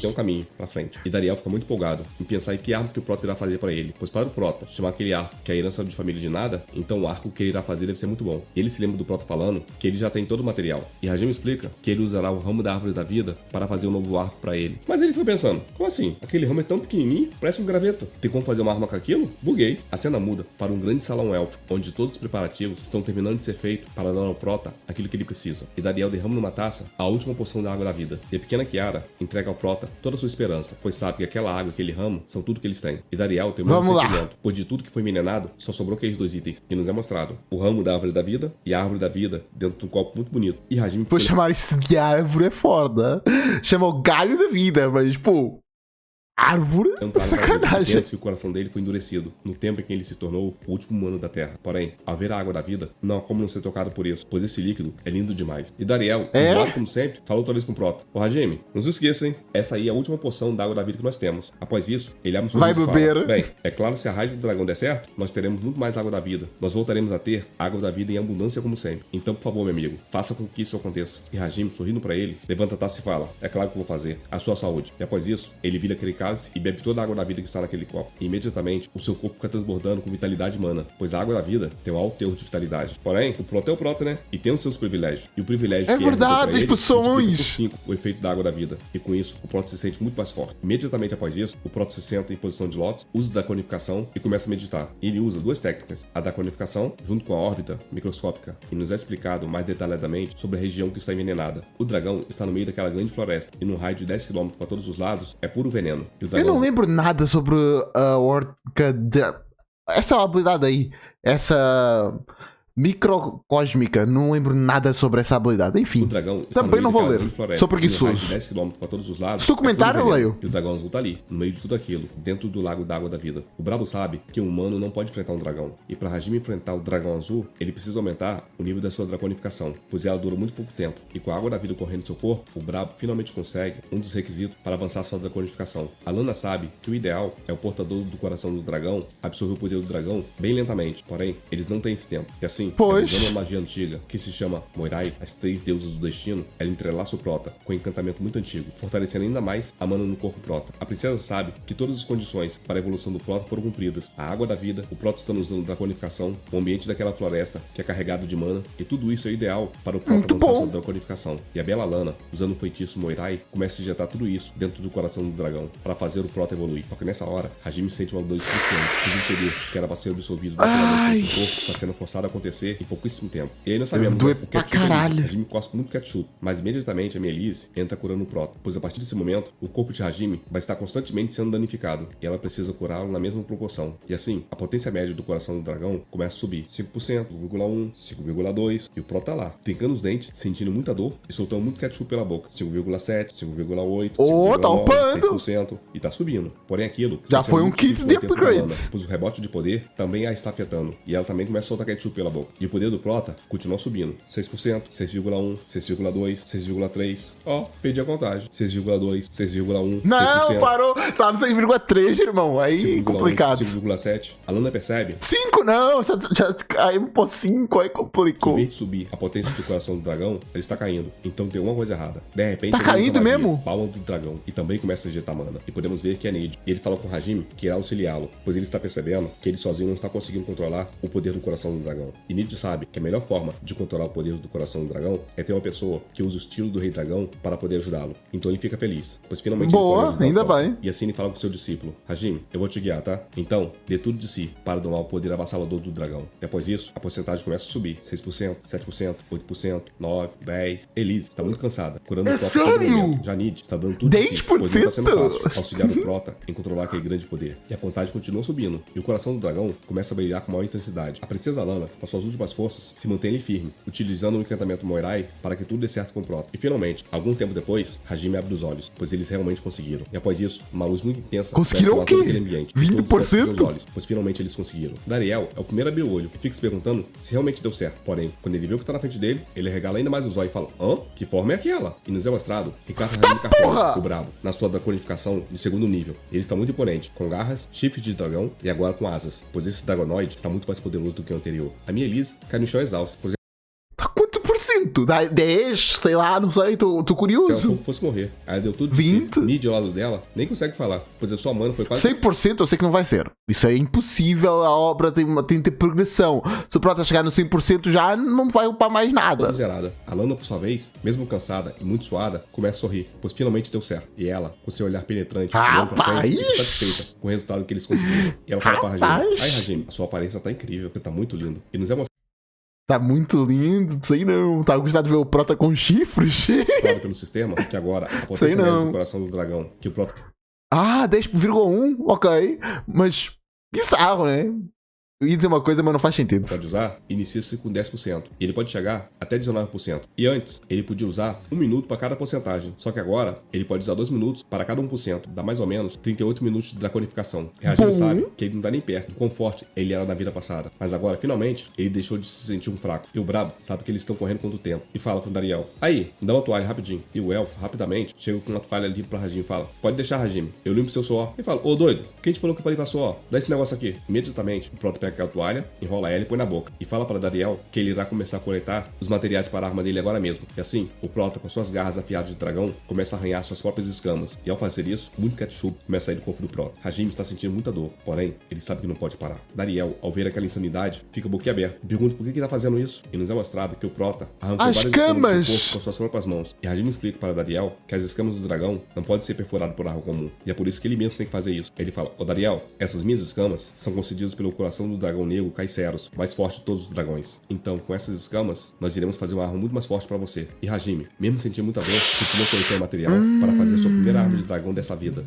tem um caminho pra frente. E Dariel fica muito empolgado em pensar em que arco que o Prota irá fazer pra ele, pois para o Prota chamar aquele arco que é a herança de família de nada, então o arco que ele irá fazer deve ser muito bom. E ele se lembra do Prota falando que ele já tem todo o material. E Hajime explica que ele usará o ramo da árvore da vida para fazer um novo arco pra ele. Mas ele foi pensando, como assim? Aquele ramo é tão pequenininho, parece um graveto. Tem como fazer uma arma com aquilo? Buguei. A cena muda para um grande salão élfico, onde todos os preparativos estão terminando de ser feitos para dar ao Prota aquilo que ele precisa. E Dariel derrama numa taça a última poção da água da vida. E a pequena Kiara entrega ao Prota toda a sua esperança, pois sabe que aquela água e aquele ramo são tudo que eles têm. E Dariel tem o mesmo sentimento, pois de tudo que foi envenenado, só sobrou aqueles dois itens que nos é mostrado. O ramo da árvore da vida e a árvore da vida dentro de um copo muito bonito. E Hajime... Pô, chamar isso de árvore é foda. Chama o galho da vida, mas, pô... Árvore? Sacanagem. E o coração dele foi endurecido no tempo em que ele se tornou o último humano da Terra. Porém, ao ver a água da vida, não há como não ser tocado por isso, pois esse líquido é lindo demais. E Dariel, enjoado como sempre, falou outra vez com o Prota: ô Hajime, não se esqueça, hein? Essa aí é a última poção da água da vida que nós temos. Após isso, ele abre um sorriso e fala: bem, é claro, se a raiz do dragão der certo, nós teremos muito mais água da vida. Nós voltaremos a ter água da vida em abundância como sempre. Então, por favor, meu amigo, faça com que isso aconteça. E Hajime, sorrindo pra ele, levanta a taça e fala: é claro que eu vou fazer. A sua saúde. E após isso, ele vira aquele cálice e bebe toda a água da vida que está naquele copo. E imediatamente, o seu corpo fica transbordando com vitalidade humana, pois a água da vida tem um alto teor de vitalidade. Porém, o Prota é o Prota, né? E tem os seus privilégios. E o privilégio é que verdade, as pessoas... 5 o efeito da água da vida. E com isso, o Prota se sente muito mais forte. Imediatamente após isso, o Prota se senta em posição de lótus, usa da conificação e começa a meditar. E ele usa duas técnicas, a da conificação junto com a órbita microscópica, e nos é explicado mais detalhadamente sobre a região que está envenenada. O dragão está no meio daquela grande floresta, e num raio de 10 km para todos os lados, é puro veneno. E o dragão... Eu não lembro nada sobre a orca... Essa habilidade aí, essa... microcósmica, não lembro nada sobre essa habilidade. Enfim, o dragão também não vou ler, sou preguiçoso. 10 km para todos os lados, se tu comentar, eu leio. E o dragão azul tá ali, no meio de tudo aquilo, dentro do lago d'água da vida. O brabo sabe que um humano não pode enfrentar um dragão, e para Hajime enfrentar o dragão azul, ele precisa aumentar o nível da sua draconificação, pois ela dura muito pouco tempo, e com a água da vida correndo no seu corpo, o brabo finalmente consegue um dos requisitos para avançar sua draconificação. A Lana sabe que o ideal é o portador do coração do dragão absorver o poder do dragão bem lentamente, porém, eles não têm esse tempo, e assim, usando uma magia antiga, que se chama Moirai, as três deusas do destino, ela entrelaça o Prota com um encantamento muito antigo, fortalecendo ainda mais a mana no corpo Prota. A princesa sabe que todas as condições para a evolução do Prota foram cumpridas. A água da vida, o Prota estando usando draconificação, o ambiente daquela floresta, que é carregado de mana, e tudo isso é ideal para o Prota avançar sua draconificação. E a bela Lana, usando o feitiço Moirai, começa a injetar tudo isso dentro do coração do dragão, para fazer o Prota evoluir. Só que nessa hora, Hajime sente uma dor excruciante, que o poder que era para ser absorvido daquela do corpo está sendo forçado a acontecer em pouquíssimo tempo. E aí nós sabemos doer o pra ketchup caralho. Hajime gosta muito de ketchup, mas imediatamente a Melise entra curando o Prota, pois a partir desse momento, o corpo de Hajime vai estar constantemente sendo danificado, e ela precisa curá-lo na mesma proporção. E assim, a potência média do coração do dragão começa a subir, 5%, 5,1%, 5,2%, e o Prota tá lá, trincando os dentes, sentindo muita dor e soltando muito ketchup pela boca, 5,7%, 5,8%, 5,9%, 6%, e tá subindo. Porém aquilo... Já foi um kit de upgrades. Pois o rebote de poder também a está afetando, e ela também começa a soltar ketchup pela boca. E o poder do Prota continua subindo. 6%, 6,1%, 6,2%, 6,3%. Ó, perdi a contagem. 6,2%, 6,1%, não, 6%. Parou. Tá no 6,3, irmão. Aí 5,1%, complicado. 5,7%. A Lana percebe. 5 não, já caiu por 5, aí complicou. Em vez de subir a potência do coração do dragão, ele está caindo. Então tem alguma coisa errada. De repente, tá caindo mesmo? Palma do dragão. E também começa a injetar mana. E podemos ver que é Neide. E ele fala com o Hajime que irá auxiliá-lo, pois ele está percebendo que ele sozinho não está conseguindo controlar o poder do coração do dragão. E Neide sabe que a melhor forma de controlar o poder do coração do dragão é ter uma pessoa que usa o estilo do rei dragão para poder ajudá-lo. Então ele fica feliz, pois finalmente boa, ele ainda vai. E assim ele fala com seu discípulo: Hajime, eu vou te guiar, tá? Então, dê tudo de si para domar o poder avassalador do dragão. Depois disso, a porcentagem começa a subir: 6%, 7%, 8%, 9%, 10%. Elise está muito cansada, curando o Prota a todo momento. Janid está dando tudo de si, pois não está sendo fácil auxiliar o Prota em controlar aquele grande poder. E a contagem continua subindo, e o coração do dragão começa a brilhar com maior intensidade. A princesa Lana passou suas últimas forças, se mantém ali firme, utilizando o encantamento Moirai para que tudo dê certo com o Prota. E finalmente, algum tempo depois, Hajime abre os olhos, pois eles realmente conseguiram. E após isso, uma luz muito intensa Conseguiram o quê? todo aquele ambiente, 20%? olhos, pois finalmente eles conseguiram. Dariel é o primeiro a abrir o olho e fica se perguntando se realmente deu certo. Porém, quando ele vê o que tá na frente dele, ele regala ainda mais os olhos e fala: hã? Que forma é aquela? E nos é mostrado Ricardo Hajime Cartão, o brabo, na sua draconificação de segundo nível. Ele está muito imponente, com garras, chifre de dragão e agora com asas, pois esse Dragonoid está muito mais poderoso do que o anterior. A minha Elise cai no chão exausto, pois Tá quanto por cento? Dá 10, sei lá, não sei, tô ela curioso. como fosse morrer. Aí ela deu tudo de 20? si. Nid ao lado dela nem consegue falar, pois a sua mana foi quase 100% eu sei que não vai ser. Isso é impossível, a obra tem que ter progressão. Se o Prota chegar no 100% já não vai upar mais nada. zerada. A Lana, por sua vez, mesmo cansada e muito suada, começa a sorrir, pois finalmente deu certo. E ela, com seu olhar penetrante, olhando pra frente, fica satisfeita com o resultado que eles conseguiram. E ela fala pra Hajime: ai, Hajime, a sua aparência tá incrível, você tá muito lindo. E nos é Tá muito lindo, sei não. Tá gostado de ver o Prota com chifres? mostrado pelo sistema que agora a potência Sei média não. do coração do dragão, que o Prota Ah, 10,1, ok. Mas bizarro, né? Eu ia dizer uma coisa, mas não faz sentido. pode usar, inicia-se com 10%. E ele pode chegar até 19%. E antes, ele podia usar 1 minuto para cada porcentagem. Só que agora, ele pode usar 2 minutos para cada 1%. Dá mais ou menos 38 minutos de draconificação. E a gente sabe que ele não tá nem perto do quão forte ele era na vida passada. Mas agora, finalmente, ele deixou de se sentir um fraco. E o brabo sabe que eles estão correndo contra o tempo. E fala com o Dariel: aí, me dá uma toalha rapidinho. E o elfo, rapidamente, chega com uma toalha ali pra Hajime e fala: pode deixar, Hajime, eu limpo seu suor. E fala: ô doido, quem te falou que eu parei pra suor? Dá esse negócio aqui. Imediatamente, o Prota pega aquela toalha, enrola ela e põe na boca. E fala para Dariel que ele irá começar a coletar os materiais para a arma dele agora mesmo. E assim, o Prota, com suas garras afiadas de dragão, começa a arranhar suas próprias escamas. E ao fazer isso, muito ketchup começa a sair do corpo do Prota. Hajime está sentindo muita dor, porém, ele sabe que não pode parar. Dariel, ao ver aquela insanidade, fica boquiaberto. Pergunta por que ele está fazendo isso. E nos é mostrado que o Prota arrancou As várias escamas do escamas! corpo com suas próprias mãos. E Hajime explica para Dariel que as escamas do dragão não podem ser perfuradas por arma comum. E é por isso que ele mesmo tem que fazer isso. Ele fala: ô Dariel, essas minhas escamas são concedidas pelo coração do dragão negro Caiceros, mais forte de todos os dragões. Então, com essas escamas, nós iremos fazer uma arma muito mais forte para você. E Hajime, mesmo sentindo muita dor, continua coletando material para fazer a sua primeira arma de dragão dessa vida.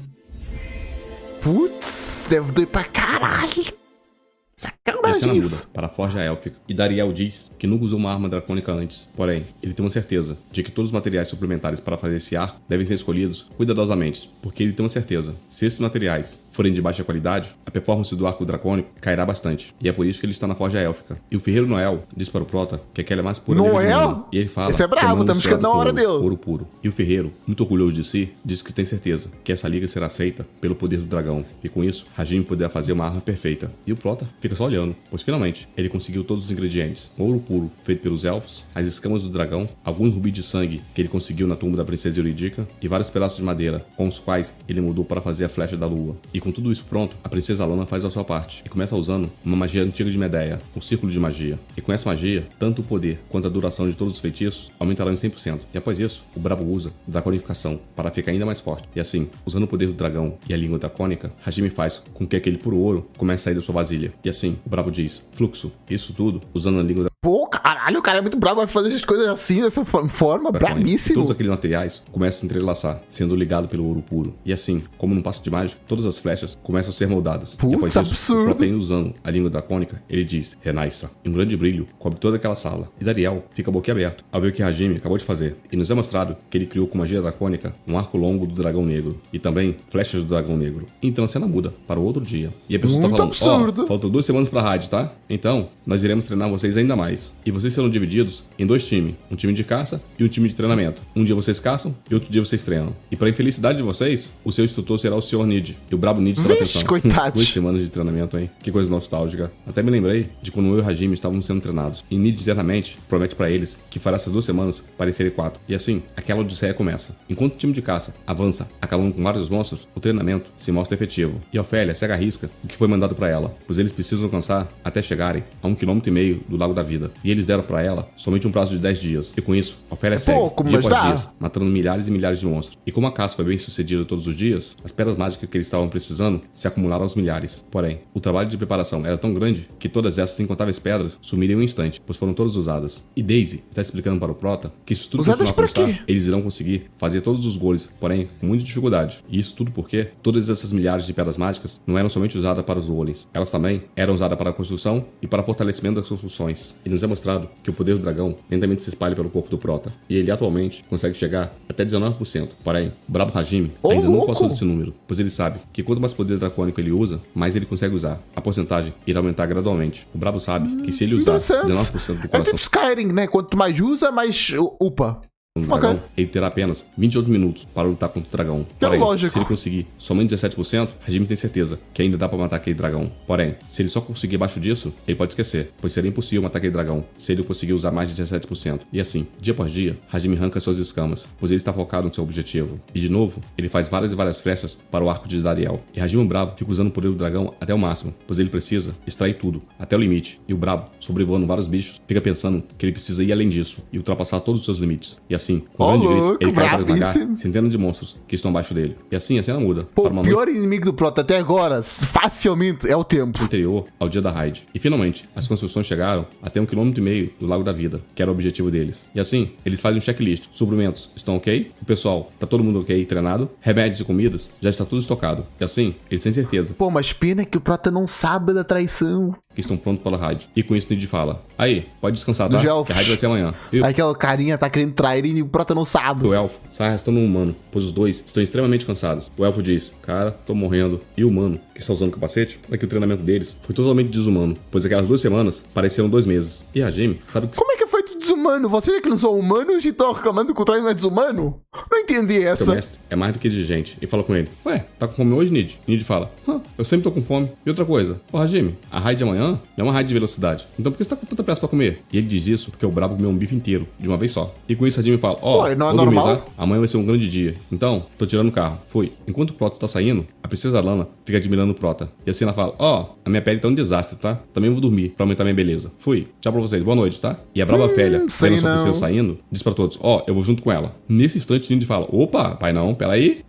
Putz, deve doer pra caralho. E a cena Sacanagem muda isso. para a Forja Élfica. E Dariel diz que nunca usou uma arma dracônica antes. Porém, ele tem uma certeza de que todos os materiais suplementares para fazer esse arco devem ser escolhidos cuidadosamente, porque ele tem uma certeza: se esses materiais forem de baixa qualidade, a performance do arco dracônico cairá bastante. E é por isso que ele está na Forja Élfica. E o ferreiro Noel diz para o Prota que aquela é a mais pura neve do Noel? mundo. E ele fala: Esse é brabo, que a mão tá buscando misturada na hora com dele. ouro puro. E o ferreiro, muito orgulhoso de si, diz que tem certeza que essa liga será aceita pelo poder do dragão. E com isso, Hajime poderá fazer uma arma perfeita. E o Prota fica só olhando, pois finalmente ele conseguiu todos os ingredientes: ouro puro feito pelos elfos, as escamas do dragão, alguns rubis de sangue que ele conseguiu na tumba da princesa Eurídica e vários pedaços de madeira com os quais ele mudou para fazer a flecha da lua. E com tudo isso pronto, a princesa Lana faz a sua parte e começa usando uma magia antiga de Medeia, um círculo de magia. E com essa magia, tanto o poder quanto a duração de todos os feitiços aumentarão em 100%. E após isso, o brabo usa draconificação para ficar ainda mais forte. E assim, usando o poder do dragão e a língua dracônica, Hajime faz com que aquele puro ouro comece a sair da sua vasilha. E assim, o brabo diz: fluxo. Isso tudo usando a língua Pô, caralho, o cara é muito brabo, vai fazer as coisas assim, dessa forma, dracônica. brabíssimo. Todos aqueles materiais começam a se entrelaçar, sendo ligado pelo ouro puro. E assim, como num passo de mágica, todas as flechas começam a ser moldadas. Putz, e após isso, absurdo. o Protein usando a língua dracônica, ele diz: Renaissa. E um grande brilho cobre toda aquela sala. E Dariel fica boquiaberto ao ver o que Hajime acabou de fazer. E nos é mostrado que ele criou com magia dracônica um arco longo do dragão negro. E também flechas do dragão negro. Então a cena muda para o outro dia. E a pessoa Muito tá falando: absurdo. ó, faltam 2 semanas pra raid, tá? Então, nós iremos treinar vocês ainda mais. E vocês serão divididos em 2 times. Um time de caça e um time de treinamento. Um dia vocês caçam e outro dia vocês treinam. E para infelicidade de vocês, o seu instrutor será o Sr. Nid. E o brabo Nid estará Vixe, pensando: coitados. 2 semanas de treinamento, hein? Que coisa nostálgica. Até me lembrei de quando eu e o Hajime estávamos sendo treinados. E Nid internamente promete para eles que fará essas 2 semanas parecerem 4. E assim, aquela odisseia começa. Enquanto o time de caça avança, acabando com vários monstros, o treinamento se mostra efetivo. E Ofélia segue à risca o que foi mandado para ela, pois eles precisam alcançar até chegarem a 1,5 km do Lago da Vida. vida. E eles deram pra ela somente um prazo de 10 dias. E com isso, Ofélia segue, pouco, dia mas após dá. dia, matando milhares e milhares de monstros. E como a caça foi bem sucedida todos os dias, as pedras mágicas que eles estavam precisando se acumularam aos milhares. Porém, o trabalho de preparação era tão grande que todas essas incontáveis pedras sumiriam em um instante, pois foram todas usadas. E Daisy está explicando para o Prota que se tudo Usadas continuar como pra está, eles irão conseguir fazer todos os goles, porém com muita dificuldade. E isso tudo porque todas essas milhares de pedras mágicas não eram somente usadas para os golems, elas também eram usadas para a construção e para fortalecimento das construções. E nos é mostrado que o poder do dragão lentamente se espalha pelo corpo do Prota, e ele atualmente consegue chegar até 19%. Porém, o Brabo Hajime ainda não passou desse número, pois ele sabe que quanto mais poder dracônico ele usa, mais ele consegue usar. A porcentagem irá aumentar gradualmente. O Brabo sabe que se ele usar 19% do É coração tipo Skyrim, né? Quanto mais usa, mais upa. do dragão, Ok. ele terá apenas 28 minutos para lutar contra o dragão. Porém, lógico. se ele conseguir somente 17%, Hajime tem certeza que ainda dá para matar aquele dragão. Porém, se ele só conseguir abaixo disso, ele pode esquecer, pois seria impossível matar aquele dragão se ele conseguir usar mais de 17%. E assim, dia após dia, Hajime arranca suas escamas, pois ele está focado no seu objetivo. E de novo, ele faz várias e várias flechas para o arco de Dariel. E Hajime Bravo fica usando o poder do dragão até o máximo, pois ele precisa extrair tudo, até o limite. E o Brabo, sobrevoando vários bichos, fica pensando que ele precisa ir além disso e ultrapassar todos os seus limites. E assim, com um grande grito, louco, ele cai para esmagar brabíssimo. centenas de monstros que estão abaixo dele. E assim a cena muda Pô, para o uma pior inimigo do Prota até agora, facilmente, é o tempo. anterior ao dia da raid. E finalmente, as construções chegaram até 1,5 km do Lago da Vida, que era o objetivo deles. E assim, eles fazem um checklist. Suprimentos estão ok, o pessoal tá todo mundo ok, treinado, remédios e comidas já está tudo estocado. E assim, eles têm certeza Pô, mas pena que o Prota não sabe da traição. que estão prontos para a raid. E com isso Nid fala: aí, pode descansar, tá? Dos elfos. Que a raid vai ser amanhã. E Aquela carinha tá querendo trair e o Prota não sabe. o elfo sai arrastando um humano, pois os dois estão extremamente cansados. O elfo diz: cara, tô morrendo. E o humano, que está usando o capacete, é que o treinamento deles foi totalmente desumano, pois aquelas 2 semanas pareceram 2 meses. E a Hajime sabe que Como é que foi tudo desumano? Vocês é que não são humanos e estão reclamando que o trair não é desumano? Não entendi seu essa. mestre é mais do que exigente e fala com ele: ué, tá com fome hoje, Nid? Nid fala: eu sempre tô com fome. E outra coisa: ô Hajime, a raid de amanhã não é uma raid de velocidade, então por que você tá com tanta pressa pra comer? E ele diz isso porque o Brabo comeu um bife inteiro, de uma vez só. E com isso Hajime fala: ó, Ué, não é vou dormir, normal? tá? Amanhã vai ser um grande dia, então tô tirando o carro. Fui. Enquanto o Prota tá saindo, a princesa Lana fica admirando o Prota. E assim ela fala: ó, a minha pele tá um desastre, tá? Também vou dormir pra aumentar minha beleza. Fui. Tchau pra vocês, boa noite, tá? E a braba Ofélia, sei vendo sua não. princesa saindo, diz pra todos: ó, eu vou junto com ela. Nesse instante, Nid fala: opa, pai não, peraí.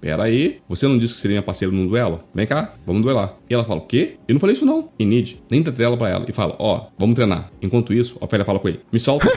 Você não disse que seria minha parceira num duelo? Vem cá, vamos duelar. E ela fala: o quê? Eu não falei isso não. E Nid nem dá trela pra ela e fala: ó, vamos treinar. Enquanto isso, a Ofélia fala com ele: me solta.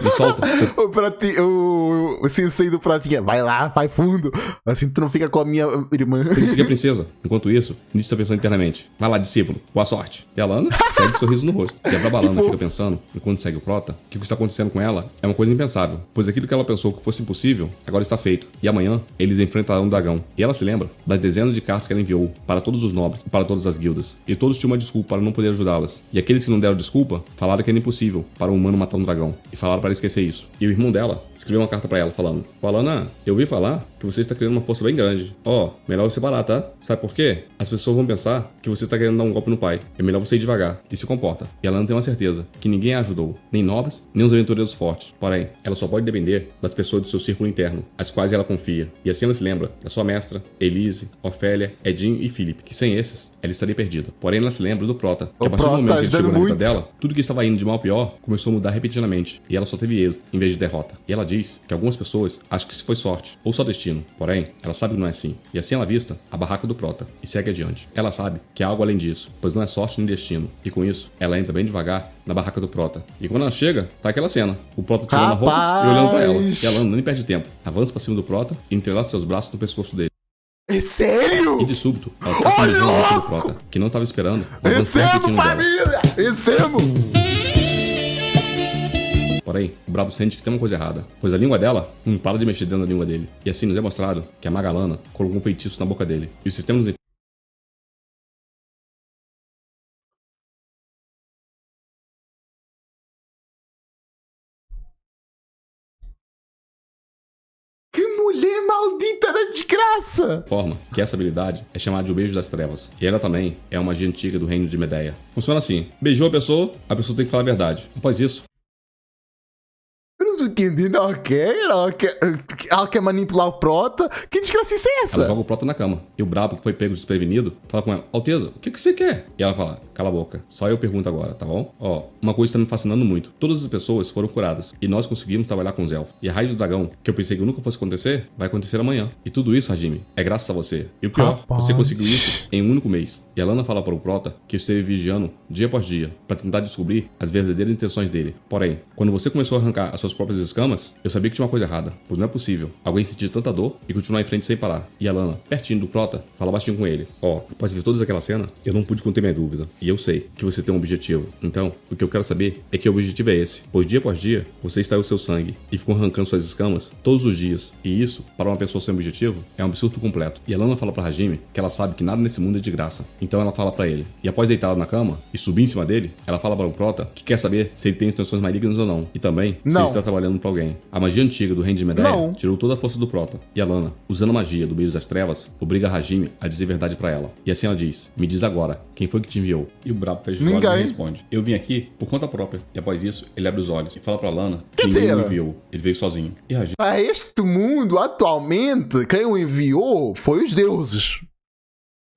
O sensei do Pratinha, vai lá, vai fundo. Assim tu não fica com a minha irmã. Tem que seguir a princesa. Enquanto isso, Nid está pensando internamente: vai lá, discípulo, boa sorte. E a Lana segue com um sorriso no rosto. E a braba Lana fica pensando, enquanto segue o Prota, que o que está acontecendo com ela é uma coisa impensável, pois aquilo que ela pensou que fosse impossível, agora está feito. E amanhã, eles enfrentarão o dragão. E ela se lembra das dezenas de cartas que ela enviou para todos os nobres e para todas as guildas. E todos tinham uma desculpa para não poder ajudá-las. E aqueles que não deram desculpa, falaram que era impossível para um humano matar um dragão. E falaram para esquecer isso. E o irmão dela escreveu uma carta para ela, falando: ó, Lana, eu ouvi falar que você está criando uma força bem grande. Ó, melhor você parar, tá? Sabe por quê? As pessoas vão pensar que você está querendo dar um golpe no pai. É melhor você ir devagar e se comporta. E a Lana tem uma certeza que ninguém a ajudou, nem nobres, nem os aventureiros fortes. Porém, ela só pode depender das pessoas do seu círculo interno, as quais ela confia. E assim ela se lembra da sua mestra, Elise, Ofélia, Edinho e Philip, que sem esses, ela estaria perdida. Porém, ela se lembra do Prota, que a partir do Prota momento que ele chegou na vida ajudando dela, tudo que estava indo de mal a pior começou a mudar repetidamente. E ela só teve êxito em vez de derrota. E ela diz que algumas pessoas acham que isso foi sorte, ou só destino. Porém, ela sabe que não é assim. E assim ela avista a barraca do Prota e segue adiante. Ela sabe que há algo além disso, pois não é sorte nem destino. E com isso, ela entra bem devagar na barraca do Prota. E quando ela chega, tá aquela cena. O Prota tirando a roupa e olhando pra ela. E ela nem perde tempo. Avança pra cima do Prota e entrelaça seus braços no pescoço dele. É sério? E de súbito, ela tá beijando a boca do Prota, que não tava esperando. o avanço Recebo, repentino dela. família! Recebo! Porém, o Brabo sente que tem uma coisa errada, pois a língua dela não para de mexer dentro da língua dele. E assim nos é mostrado que a Maga Lana colocou um feitiço na boca dele. E o sistema nos Que mulher maldita da desgraça! informa que essa habilidade é chamada de o Beijo das Trevas. E ela também é uma magia antiga do reino de Medeia. Funciona assim: beijou a pessoa tem que falar a verdade. Após isso, Eu não não tô entendendo. Ela quer manipular o Prota. Que desgracice é Ela essa? joga o Prota na cama. E o brabo, que foi pego desprevenido, fala com ela: Alteza, o que você quer? E ela fala: cala a boca. Só eu pergunto agora, tá bom? Ó, uma coisa está me fascinando muito. Todas as pessoas foram curadas. E nós conseguimos trabalhar com os elfos. E a raiz do dragão, que eu pensei que nunca fosse acontecer, vai acontecer amanhã. E tudo isso, Hajime, é graças a você. E o pior, Rapaz. você conseguiu isso em um único mês. E a Lana fala para o Prota que esteve vigiando dia após dia para tentar descobrir as verdadeiras intenções dele. Porém, quando você começou a arrancar as suas próprias escamas, eu sabia que tinha uma coisa errada. Pois não é possível alguém sentir tanta dor e continuar em frente sem parar. E a Lana, pertinho do Prota, fala baixinho com ele: ó, após ver todas aquela cena, eu não pude conter minha dúvida. E eu sei que você tem um objetivo. Então, o que eu quero saber é que o objetivo é esse. Pois dia após dia, você extraiu seu sangue e ficou arrancando suas escamas todos os dias. E isso, para uma pessoa sem objetivo, é um absurdo completo. E a Lana fala pra Hajime que ela sabe que nada nesse mundo é de graça. Então ela fala pra ele. E após deitá-la na cama e subir em cima dele, ela fala para o Prota que quer saber se ele tem intenções malignas ou não. E também se Não. ele está trabalhando pra alguém. A magia antiga do Reino de Medeia Não. tirou toda a força do Prota. E a Lana, usando a magia do Beijo das Trevas, obriga a Hajime a dizer a verdade pra ela. E assim ela diz: me diz agora, quem foi que te enviou? E o brabo fecha os olhos Ninguém. e responde: eu vim aqui por conta própria. E após isso, ele abre os olhos e fala pra Lana que Quer ninguém dizer- o enviou. Ele veio sozinho. E Hajime A este mundo, atualmente, quem o enviou foi os deuses.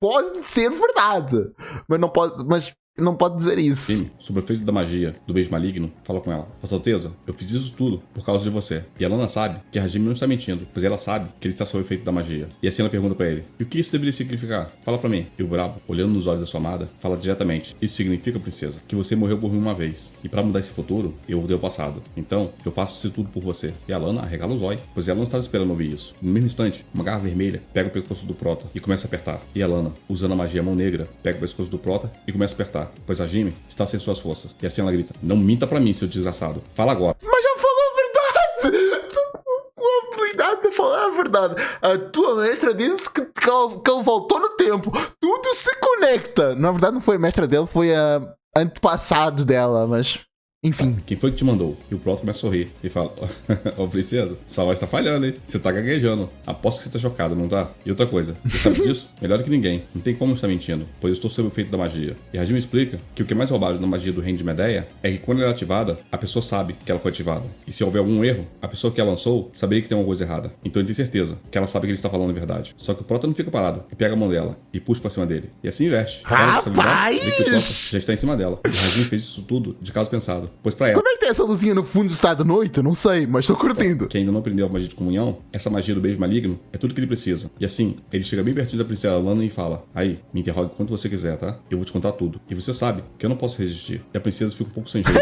Pode ser verdade. Mas não pode dizer isso. Hajime, sob o efeito da magia do beijo maligno, fala com ela: Vossa Alteza, eu fiz isso tudo por causa de você. E a Lana sabe que a Hajime não está mentindo, pois ela sabe que ele está sob o efeito da magia. E assim ela pergunta pra ele: e o que isso deveria significar? Fala pra mim. E o brabo, olhando nos olhos da sua amada, fala diretamente: isso significa, princesa, que você morreu por mim uma vez. E pra mudar esse futuro, eu mudei o passado. Então, eu faço isso tudo por você. E a Lana arregala os olhos, pois ela não estava esperando ouvir isso. No mesmo instante, uma garra vermelha pega o pescoço do Prota e começa a apertar. E a Lana, usando a magia mão negra, pega o pescoço do Prota e começa a apertar, pois a Hajime está sem suas forças. E assim ela grita: não minta pra mim, seu desgraçado. Fala agora. Mas já falou a verdade! Tô com oportunidade de falar a verdade. A tua mestra disse que ele voltou no tempo. Tudo se conecta. Na verdade, não foi a mestra dele, foi a antepassado dela, mas. Enfim. Quem foi que te mandou? E o Prota começa a sorrir e fala: Ô princesa, sua voz tá falhando, hein? Você tá gaguejando. Aposto que você tá chocado, não tá? E outra coisa, você sabe disso? Melhor que ninguém. Não tem como estar mentindo, pois eu estou sob o efeito da magia. E a Hajime explica que o que é mais roubado na magia do Reino de Medeia é que quando ela é ativada, a pessoa sabe que ela foi ativada. E se houver algum erro, a pessoa que a lançou saberia que tem uma coisa errada. Então ele tem certeza que ela sabe que ele está falando a verdade. Só que o Prota não fica parado e pega a mão dela e puxa pra cima dele. E assim investe. Ela, com essa habilidade, vê que o Prota já está em cima dela. E a Hajime fez isso tudo de caso pensado. Pois pra ela, Como é que tem essa luzinha no fundo do estado da noite? Não sei, mas tô curtindo. que ainda não aprendeu a magia de comunhão, essa magia do beijo maligno é tudo que ele precisa. E assim, ele chega bem pertinho da princesa Lana e fala: aí, me interrogue quanto você quiser, tá? Eu vou te contar tudo. E você sabe que eu não posso resistir. E a princesa fica um pouco sem jeito.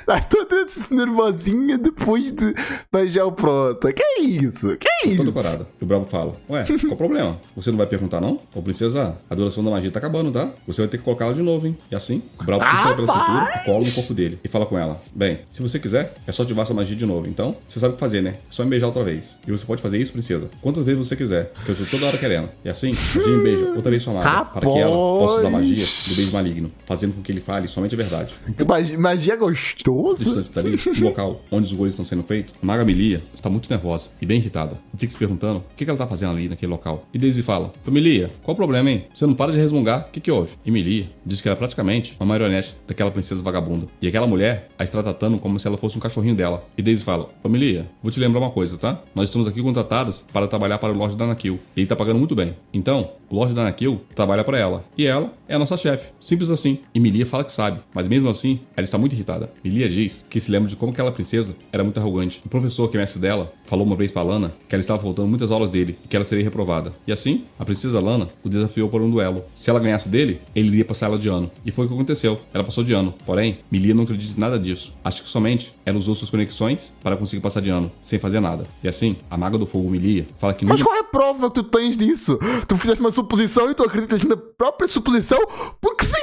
Tá toda nervosinha depois de beijar o Prota. Que é isso? Que é Toda isso? corada. E o brabo fala: ué, qual o problema? Você não vai perguntar, não? Ô, princesa, a duração da magia tá acabando, tá? Você vai ter que colocá-la de novo, hein? E assim, o brabo puxa ela pela cintura e cola no corpo dele. E fala com ela: bem, se você quiser, é só ativar sua magia de novo. Então, você sabe o que fazer, né? É só me beijar outra vez. E você pode fazer isso, princesa, quantas vezes você quiser, que eu tô toda hora querendo. E assim, a Jane beija outra vez sua amada, para que ela possa usar a magia do beijo maligno, fazendo com que ele fale somente a verdade. Que magia gostosa. Distante dali, no local onde os goles estão sendo feitos, a maga Milia está muito nervosa e bem irritada. E fica se perguntando o que ela tá fazendo ali naquele local. E Daisy fala: ô Milia, qual o problema, hein? Você não para de resmungar, o que houve? E Milia diz que ela é praticamente uma marionete daquela princesa vagabunda. E aquela mulher a está tratando como se ela fosse um cachorrinho dela. E Daisy fala: ô Milia, vou te lembrar uma coisa, tá? Nós estamos aqui contratadas para trabalhar para o Lorde Danakil. E ele tá pagando muito bem. Então, o Lorde Danakil trabalha para ela. E ela é a nossa chefe. Simples assim. E Milia fala que sabe, mas mesmo assim, ela está muito irritada. Milia diz que se lembra de como aquela princesa era muito arrogante. O professor, que é mestre dela, falou uma vez pra Lana que ela estava faltando muitas aulas dele e que ela seria reprovada. E assim, a princesa Lana o desafiou para um duelo. Se ela ganhasse dele, ele iria passar ela de ano. E foi o que aconteceu. Ela passou de ano. Porém, Milia não acredita em nada disso. Acha que somente ela usou suas conexões para conseguir passar de ano, sem fazer nada. E assim, a maga do fogo Milia fala que Mas nunca... qual é a prova que tu tens disso? Tu fizeste uma suposição e tu acreditas na própria suposição? Porque sim!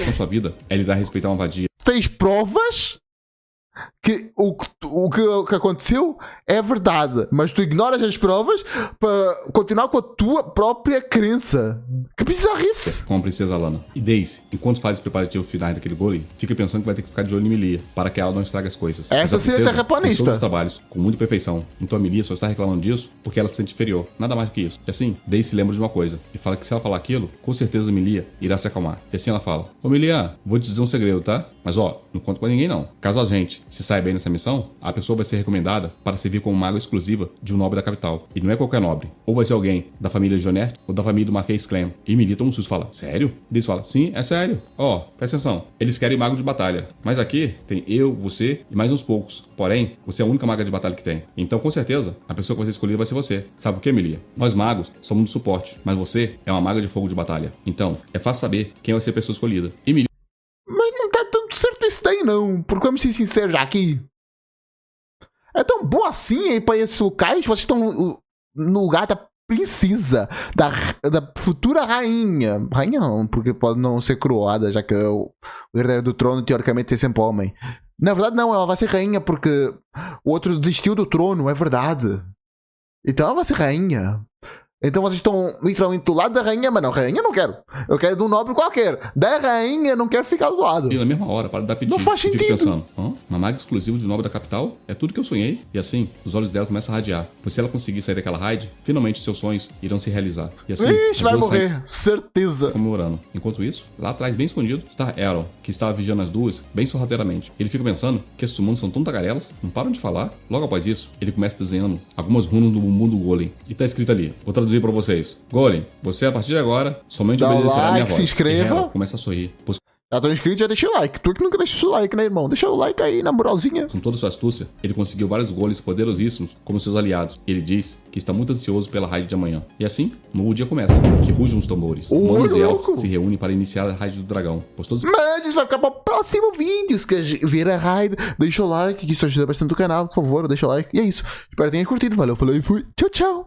com sua vida é lidar a respeitar uma vadia. Tens provas que o que aconteceu é verdade, mas tu ignoras as provas para continuar com a tua própria crença. Que bizarrice! Com a princesa Lana. E Daisy, enquanto faz os preparativos finais daquele golem, fica pensando que vai ter que ficar de olho em Milia, para que ela não estrague as coisas. Essa Mas a sim é princesa terraplanista. fez todos os trabalhos, com muita perfeição. Então a Milia só está reclamando disso porque ela se sente inferior. Nada mais do que isso. E assim, Daisy se lembra de uma coisa, e fala que se ela falar aquilo, com certeza Milia irá se acalmar. E assim ela fala: ô Milia, vou te dizer um segredo, tá? Mas ó, não conta pra ninguém não. Caso a gente se saia bem nessa missão, a pessoa vai ser recomendada para servir como maga exclusiva de um nobre da capital. E não é qualquer nobre. Ou vai ser alguém da família Jonert ou da família do Marquês Clem. E Mili toma um susto e fala, sério? Eles falam, sim, é sério. Ó, presta atenção. Eles querem mago de batalha. Mas aqui tem eu, você e mais uns poucos. Porém, você é a única maga de batalha que tem. Então, com certeza, a pessoa que vai ser escolhida vai ser você. Sabe por quê, Milia? Nós magos somos do suporte, mas você é uma maga de fogo de batalha. Então, é fácil saber quem vai ser a pessoa escolhida. E Milia... Mas não tá tanto certo isso daí, não. Porque vamos ser sinceros já aqui. É tão bom assim aí pra esses locais. Vocês estão no lugar da princesa, da futura rainha. Rainha não, porque pode não ser coroada, já que o herdeiro do trono teoricamente é sempre homem. Na verdade não, ela vai ser rainha porque o outro desistiu do trono, é verdade. Então ela vai ser rainha. Então vocês estão literalmente do lado da rainha, mas não, rainha não quero. Eu quero de um nobre qualquer. Da rainha não quero ficar do lado. E na mesma hora, para dar pedido. Não faz sentido. Fico pensando, uma maga exclusiva de nobre da capital? É tudo que eu sonhei. E assim, os olhos dela começam a radiar. Pois se ela conseguir sair daquela raid, finalmente seus sonhos irão se realizar. E assim, ixi, vai morrer, certeza. Comemorando. Enquanto isso, lá atrás, bem escondido, está Aaron, que estava vigiando as duas, bem sorrateiramente. Ele fica pensando que esses humanos são tão tagarelas, não param de falar. Logo após isso, ele começa desenhando algumas runas no bumbum do Golem. E tá escrito ali, vou traduzir pra vocês. Golem, você a partir de agora somente dá obedecerá like, a minha voz. Se inscreva. E Hera começa a sorrir, pois Já tô inscrito, já deixa o like. Tu que nunca deixa o like, né, irmão? Deixa o like aí, na moralzinha. com toda sua astúcia, ele conseguiu vários golems poderosíssimos como seus aliados. Ele diz que está muito ansioso pela raid de amanhã. E assim, um novo dia começa. Que rugem os tambores. Humanos e elfos se reúnem para iniciar a raid do dragão. Pois todos... Mas isso vai ficar para o próximo vídeo. Se quer ver a raid, deixa o like, que isso ajuda bastante o canal. Por favor, deixa o like. E é isso. Espero que tenha curtido. Valeu, falou e fui. Tchau, tchau.